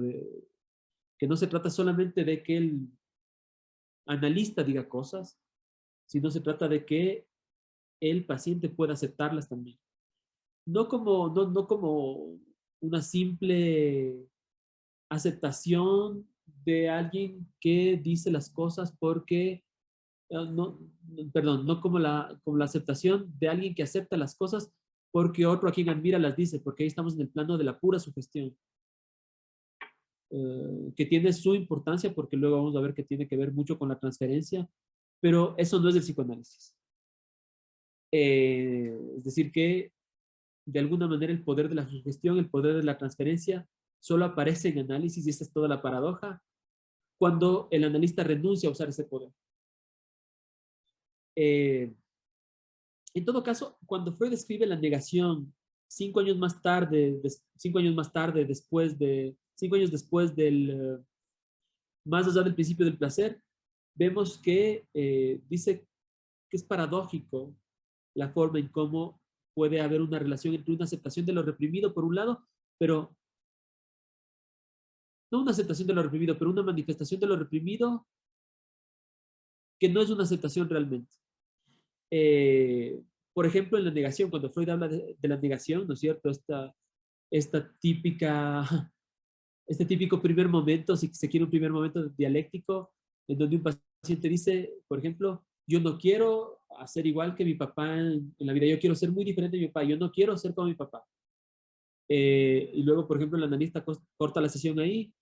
[SPEAKER 1] Que no se trata solamente de que el analista diga cosas, sino se trata de que el paciente pueda aceptarlas también. No como una simple aceptación de alguien que dice las cosas porque, no como la aceptación de alguien que acepta las cosas porque otro a quien admira las dice, porque ahí estamos en el plano de la pura sugestión, que tiene su importancia porque luego vamos a ver que tiene que ver mucho con la transferencia, pero eso no es el psicoanálisis. Es decir, que de alguna manera el poder de la sugestión, el poder de la transferencia, solo aparece en análisis, y esta es toda la paradoja, cuando el analista renuncia a usar ese poder. En todo caso, cuando Freud escribe la negación 5 años más tarde, 5 años más tarde, 5 años después del, más allá del principio del placer, vemos que dice que es paradójico la forma en cómo puede haber una relación entre una aceptación de lo reprimido por un lado, pero no una aceptación de lo reprimido, pero una manifestación de lo reprimido que no es una aceptación realmente. Por ejemplo, en la negación, cuando Freud habla de la negación, ¿no es cierto? Esta típica, este típico primer momento, si se quiere un primer momento dialéctico, en donde un paciente dice, por ejemplo, yo no quiero hacer igual que mi papá en la vida, yo quiero ser muy diferente de mi papá, yo no quiero ser como mi papá. Y luego, por ejemplo, el analista corta la sesión ahí,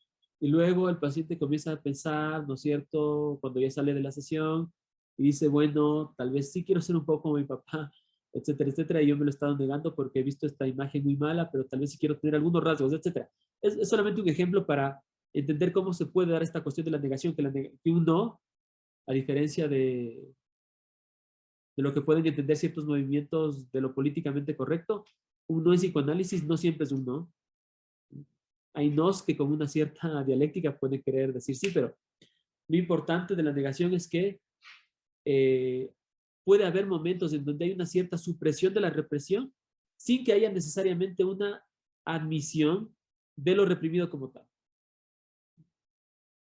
[SPEAKER 1] y luego el paciente comienza a pensar, ¿no es cierto?, cuando ya sale de la sesión, y dice, bueno, tal vez sí quiero ser un poco como mi papá, etcétera, etcétera, y yo me lo he estado negando porque he visto esta imagen muy mala, pero tal vez sí quiero tener algunos rasgos, etcétera. Es solamente un ejemplo para entender cómo se puede dar esta cuestión de la negación, que un no, a diferencia de lo que pueden entender ciertos movimientos de lo políticamente correcto, un no en psicoanálisis no siempre es un no. Hay nos que con una cierta dialéctica pueden querer decir sí, pero lo importante de la negación es que puede haber momentos en donde hay una cierta supresión de la represión sin que haya necesariamente una admisión de lo reprimido como tal.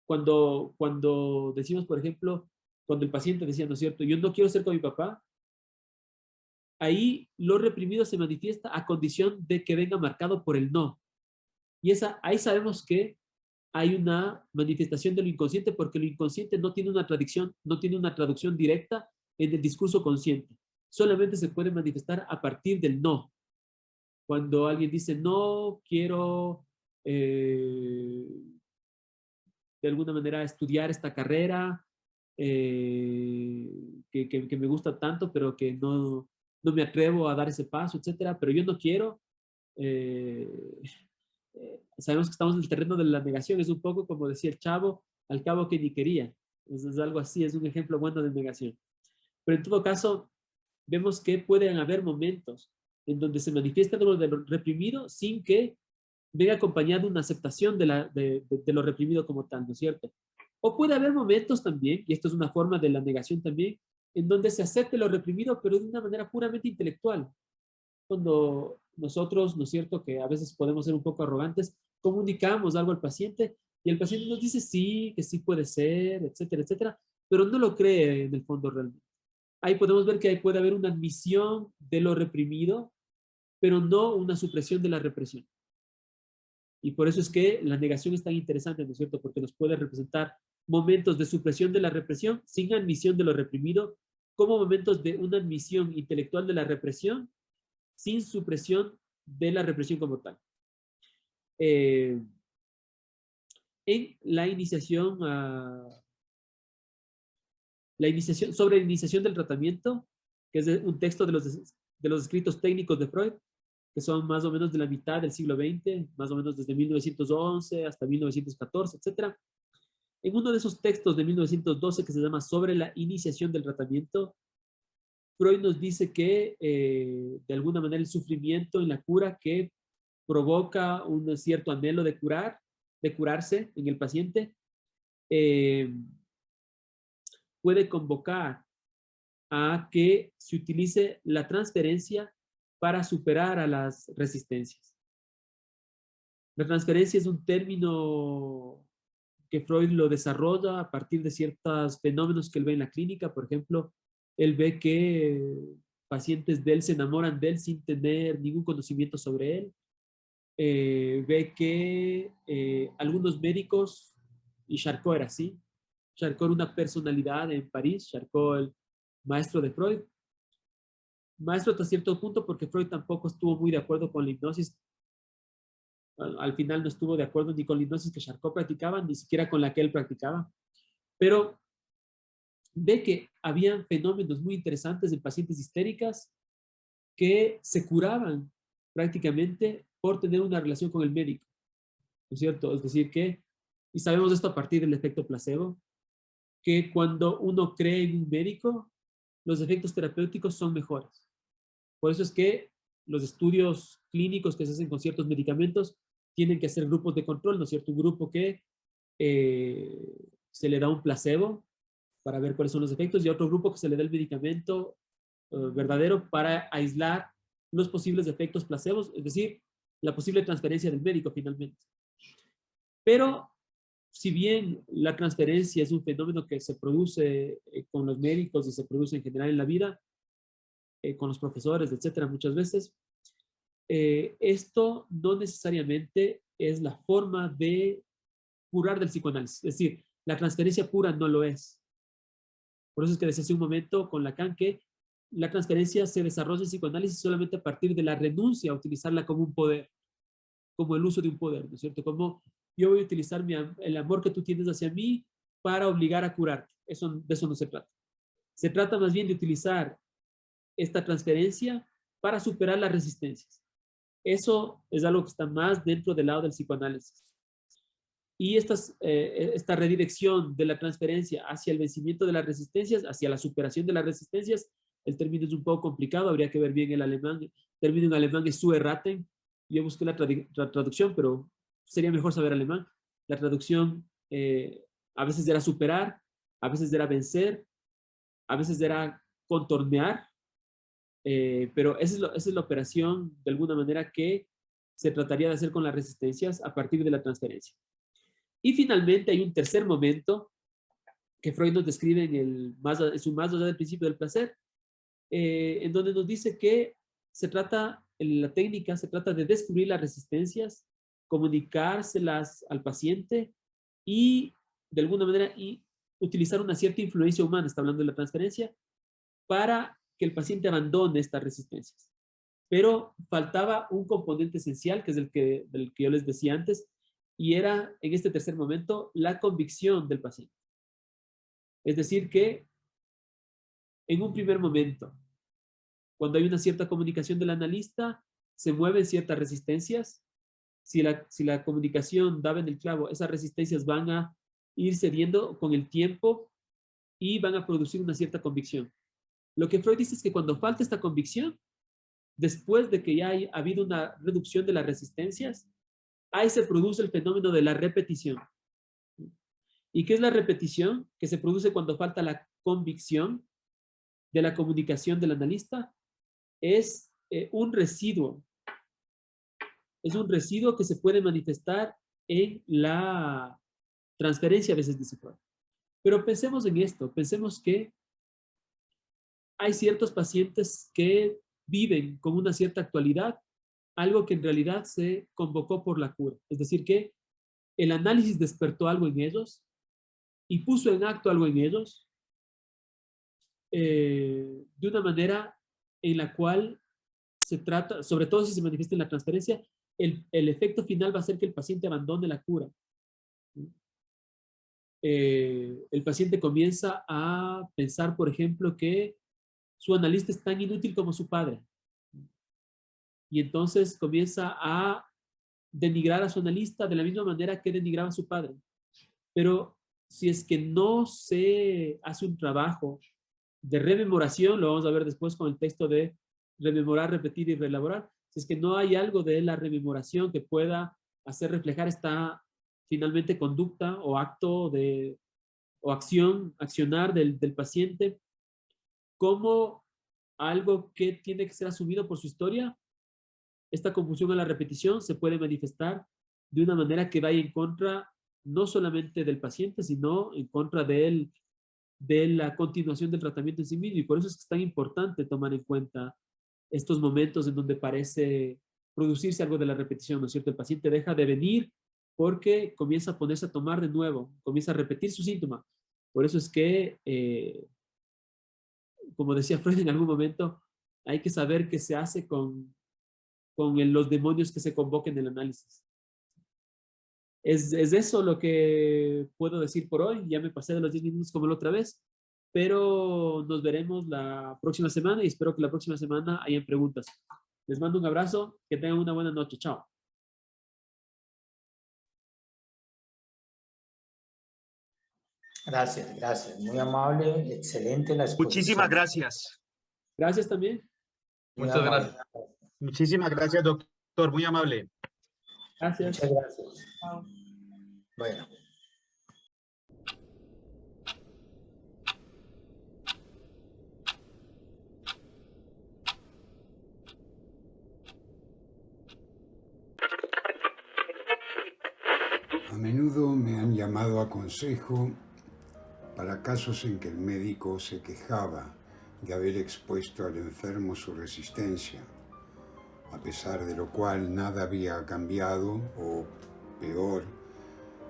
[SPEAKER 1] Cuando decimos, por ejemplo, cuando el paciente decía, ¿no es cierto?, yo no quiero ser con mi papá, ahí lo reprimido se manifiesta a condición de que venga marcado por el no. Y ahí sabemos que hay una manifestación de lo inconsciente porque lo inconsciente no tiene una traducción directa en el discurso consciente. Solamente se puede manifestar a partir del no. Cuando alguien dice, no quiero de alguna manera estudiar esta carrera que me gusta tanto, pero que no me atrevo a dar ese paso, etcétera, pero yo no quiero. Sabemos que estamos en el terreno de la negación, es un poco como decía el chavo, al cabo que ni quería. Es algo así, es un ejemplo bueno de negación. Pero en todo caso, vemos que pueden haber momentos en donde se manifiesta lo de lo reprimido sin que venga acompañado una aceptación de lo reprimido como tal, ¿no es cierto? O puede haber momentos también, y esto es una forma de la negación también, en donde se acepte lo reprimido, pero de una manera puramente intelectual. Cuando nosotros, ¿no es cierto?, que a veces podemos ser un poco arrogantes, comunicamos algo al paciente y el paciente nos dice sí, que sí puede ser, etcétera, etcétera, pero no lo cree en el fondo realmente. Ahí podemos ver que ahí puede haber una admisión de lo reprimido, pero no una supresión de la represión. Y por eso es que la negación es tan interesante, ¿no es cierto?, porque nos puede representar momentos de supresión de la represión sin admisión de lo reprimido, como momentos de una admisión intelectual de la represión sin supresión de la represión como tal. En la iniciación, sobre la iniciación del tratamiento, que es un texto de los escritos técnicos de Freud, que son más o menos de la mitad del siglo XX, más o menos desde 1911 hasta 1914, etc. En uno de esos textos de 1912 que se llama Sobre la iniciación del tratamiento, Freud nos dice que de alguna manera el sufrimiento en la cura que provoca un cierto anhelo de curarse en el paciente, puede convocar a que se utilice la transferencia para superar a las resistencias. La transferencia es un término que Freud lo desarrolla a partir de ciertos fenómenos que él ve en la clínica. Por ejemplo, él ve que pacientes de él se enamoran de él sin tener ningún conocimiento sobre él. Ve que algunos médicos, y Charcot era así, Charcot era una personalidad en París, Charcot el maestro de Freud, maestro hasta cierto punto porque Freud tampoco estuvo muy de acuerdo con la hipnosis. Al final no estuvo de acuerdo ni con la hipnosis que Charcot practicaba, ni siquiera con la que él practicaba. Pero ve que habían fenómenos muy interesantes en pacientes histéricas que se curaban prácticamente por tener una relación con el médico, ¿no es cierto? Es decir, que, y sabemos esto a partir del efecto placebo, que cuando uno cree en un médico, los efectos terapéuticos son mejores. Por eso es que los estudios clínicos que se hacen con ciertos medicamentos tienen que hacer grupos de control, ¿no es cierto? Un grupo que se le da un placebo para ver cuáles son los efectos y otro grupo que se le da el medicamento verdadero para aislar los posibles efectos placebos, es decir, la posible transferencia del médico finalmente. Pero si bien la transferencia es un fenómeno que se produce con los médicos y se produce en general en la vida, con los profesores, etcétera, muchas veces, esto no necesariamente es la forma de curar del psicoanálisis. Es decir, la transferencia pura no lo es. Por eso es que decía hace un momento con Lacan que la transferencia se desarrolla en psicoanálisis solamente a partir de la renuncia a utilizarla como un poder, como el uso de un poder, ¿no es cierto? Como yo voy a utilizar el amor que tú tienes hacia mí para obligar a curarte. De eso no se trata. Se trata más bien de utilizar esta transferencia para superar las resistencias. Eso es algo que está más dentro del lado del psicoanálisis. Y esta redirección de la transferencia hacia el vencimiento de las resistencias, hacia la superación de las resistencias, el término es un poco complicado, habría que ver bien el alemán. El término en alemán es Zuerraten. Yo busqué la traducción, pero sería mejor saber alemán. La traducción a veces era superar, a veces era vencer, a veces era contornear, pero esa es la operación de alguna manera que se trataría de hacer con las resistencias a partir de la transferencia. Y finalmente hay un tercer momento que Freud nos describe en su más allá del principio del placer, en donde nos dice que la técnica se trata de descubrir las resistencias, comunicárselas al paciente y de alguna manera utilizar una cierta influencia humana, está hablando de la transferencia, para que el paciente abandone estas resistencias. Pero faltaba un componente esencial, que es del que yo les decía antes, y era en este tercer momento la convicción del paciente. Es decir, que en un primer momento, cuando hay una cierta comunicación del analista, se mueven ciertas resistencias. Si la comunicación daba en el clavo, esas resistencias van a ir cediendo con el tiempo y van a producir una cierta convicción. Lo que Freud dice es que cuando falta esta convicción, después de que ya ha habido una reducción de las resistencias, ahí se produce el fenómeno de la repetición. ¿Y qué es la repetición? Que se produce cuando falta la convicción de la comunicación del analista. Es un residuo. Es un residuo que se puede manifestar en la transferencia a veces dice Freud. Pero pensemos en esto, pensemos que hay ciertos pacientes que viven con una cierta actualidad algo que en realidad se convocó por la cura. Es decir, que el análisis despertó algo en ellos y puso en acto algo en ellos de una manera en la cual se trata, sobre todo si se manifiesta en la transferencia, el efecto final va a ser que el paciente abandone la cura. El paciente comienza a pensar, por ejemplo, que su analista es tan inútil como su padre. Y entonces comienza a denigrar a su analista de la misma manera que denigraba a su padre. Pero si es que no se hace un trabajo de rememoración, lo vamos a ver después con el texto de rememorar, repetir y reelaborar, si es que no hay algo de la rememoración que pueda hacer reflejar esta finalmente conducta o acto o accionar del paciente como algo que tiene que ser asumido por su historia, esta confusión a la repetición se puede manifestar de una manera que vaya en contra no solamente del paciente, sino en contra de la continuación del tratamiento en sí mismo. Y por eso es que es tan importante tomar en cuenta estos momentos en donde parece producirse algo de la repetición, ¿no es cierto? El paciente deja de venir porque comienza a ponerse a tomar de nuevo, comienza a repetir su síntoma. Por eso es que, como decía Freud en algún momento, hay que saber qué se hace con los demonios que se convoquen en el análisis. Es eso lo que puedo decir por hoy. Ya me pasé de los 10 minutos como la otra vez, pero nos veremos la próxima semana y espero que la próxima semana hayan preguntas. Les mando un abrazo, que tengan una buena noche. Chao.
[SPEAKER 2] Gracias, gracias. Muy amable, excelente la
[SPEAKER 3] Muchísimas
[SPEAKER 2] exposición.
[SPEAKER 3] gracias.
[SPEAKER 1] Gracias también.
[SPEAKER 2] Muy
[SPEAKER 3] Muchas
[SPEAKER 2] amable.
[SPEAKER 3] gracias. Muchísimas gracias, doctor. Muy amable.
[SPEAKER 1] Gracias.
[SPEAKER 2] Muchas gracias.
[SPEAKER 1] Chao.
[SPEAKER 2] Bueno.
[SPEAKER 4] A menudo me han llamado a consejo para casos en que el médico se quejaba de haber expuesto al enfermo su resistencia, a pesar de lo cual nada había cambiado o, peor,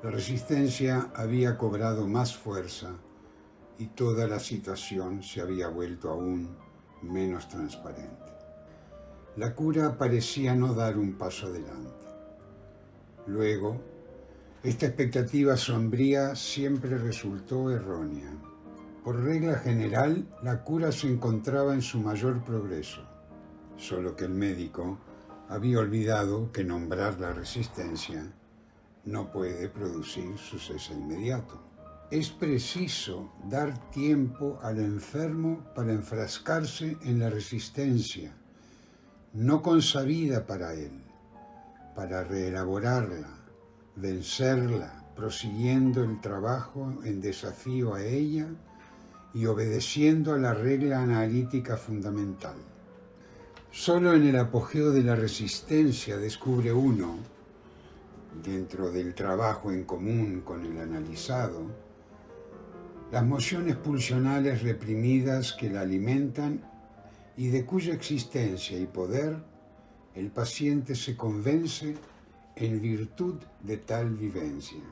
[SPEAKER 4] la resistencia había cobrado más fuerza y toda la situación se había vuelto aún menos transparente. La cura parecía no dar un paso adelante. Luego, esta expectativa sombría siempre resultó errónea. Por regla general, la cura se encontraba en su mayor progreso, solo que el médico había olvidado que nombrar la resistencia no puede producir su cese inmediato. Es preciso dar tiempo al enfermo para enfrascarse en la resistencia, no consabida para él, para reelaborarla, vencerla, prosiguiendo el trabajo en desafío a ella y obedeciendo a la regla analítica fundamental. Solo en el apogeo de la resistencia descubre uno, dentro del trabajo en común con el analizado, las mociones pulsionales reprimidas que la alimentan y de cuya existencia y poder el paciente se convence en virtud de tal vivencia.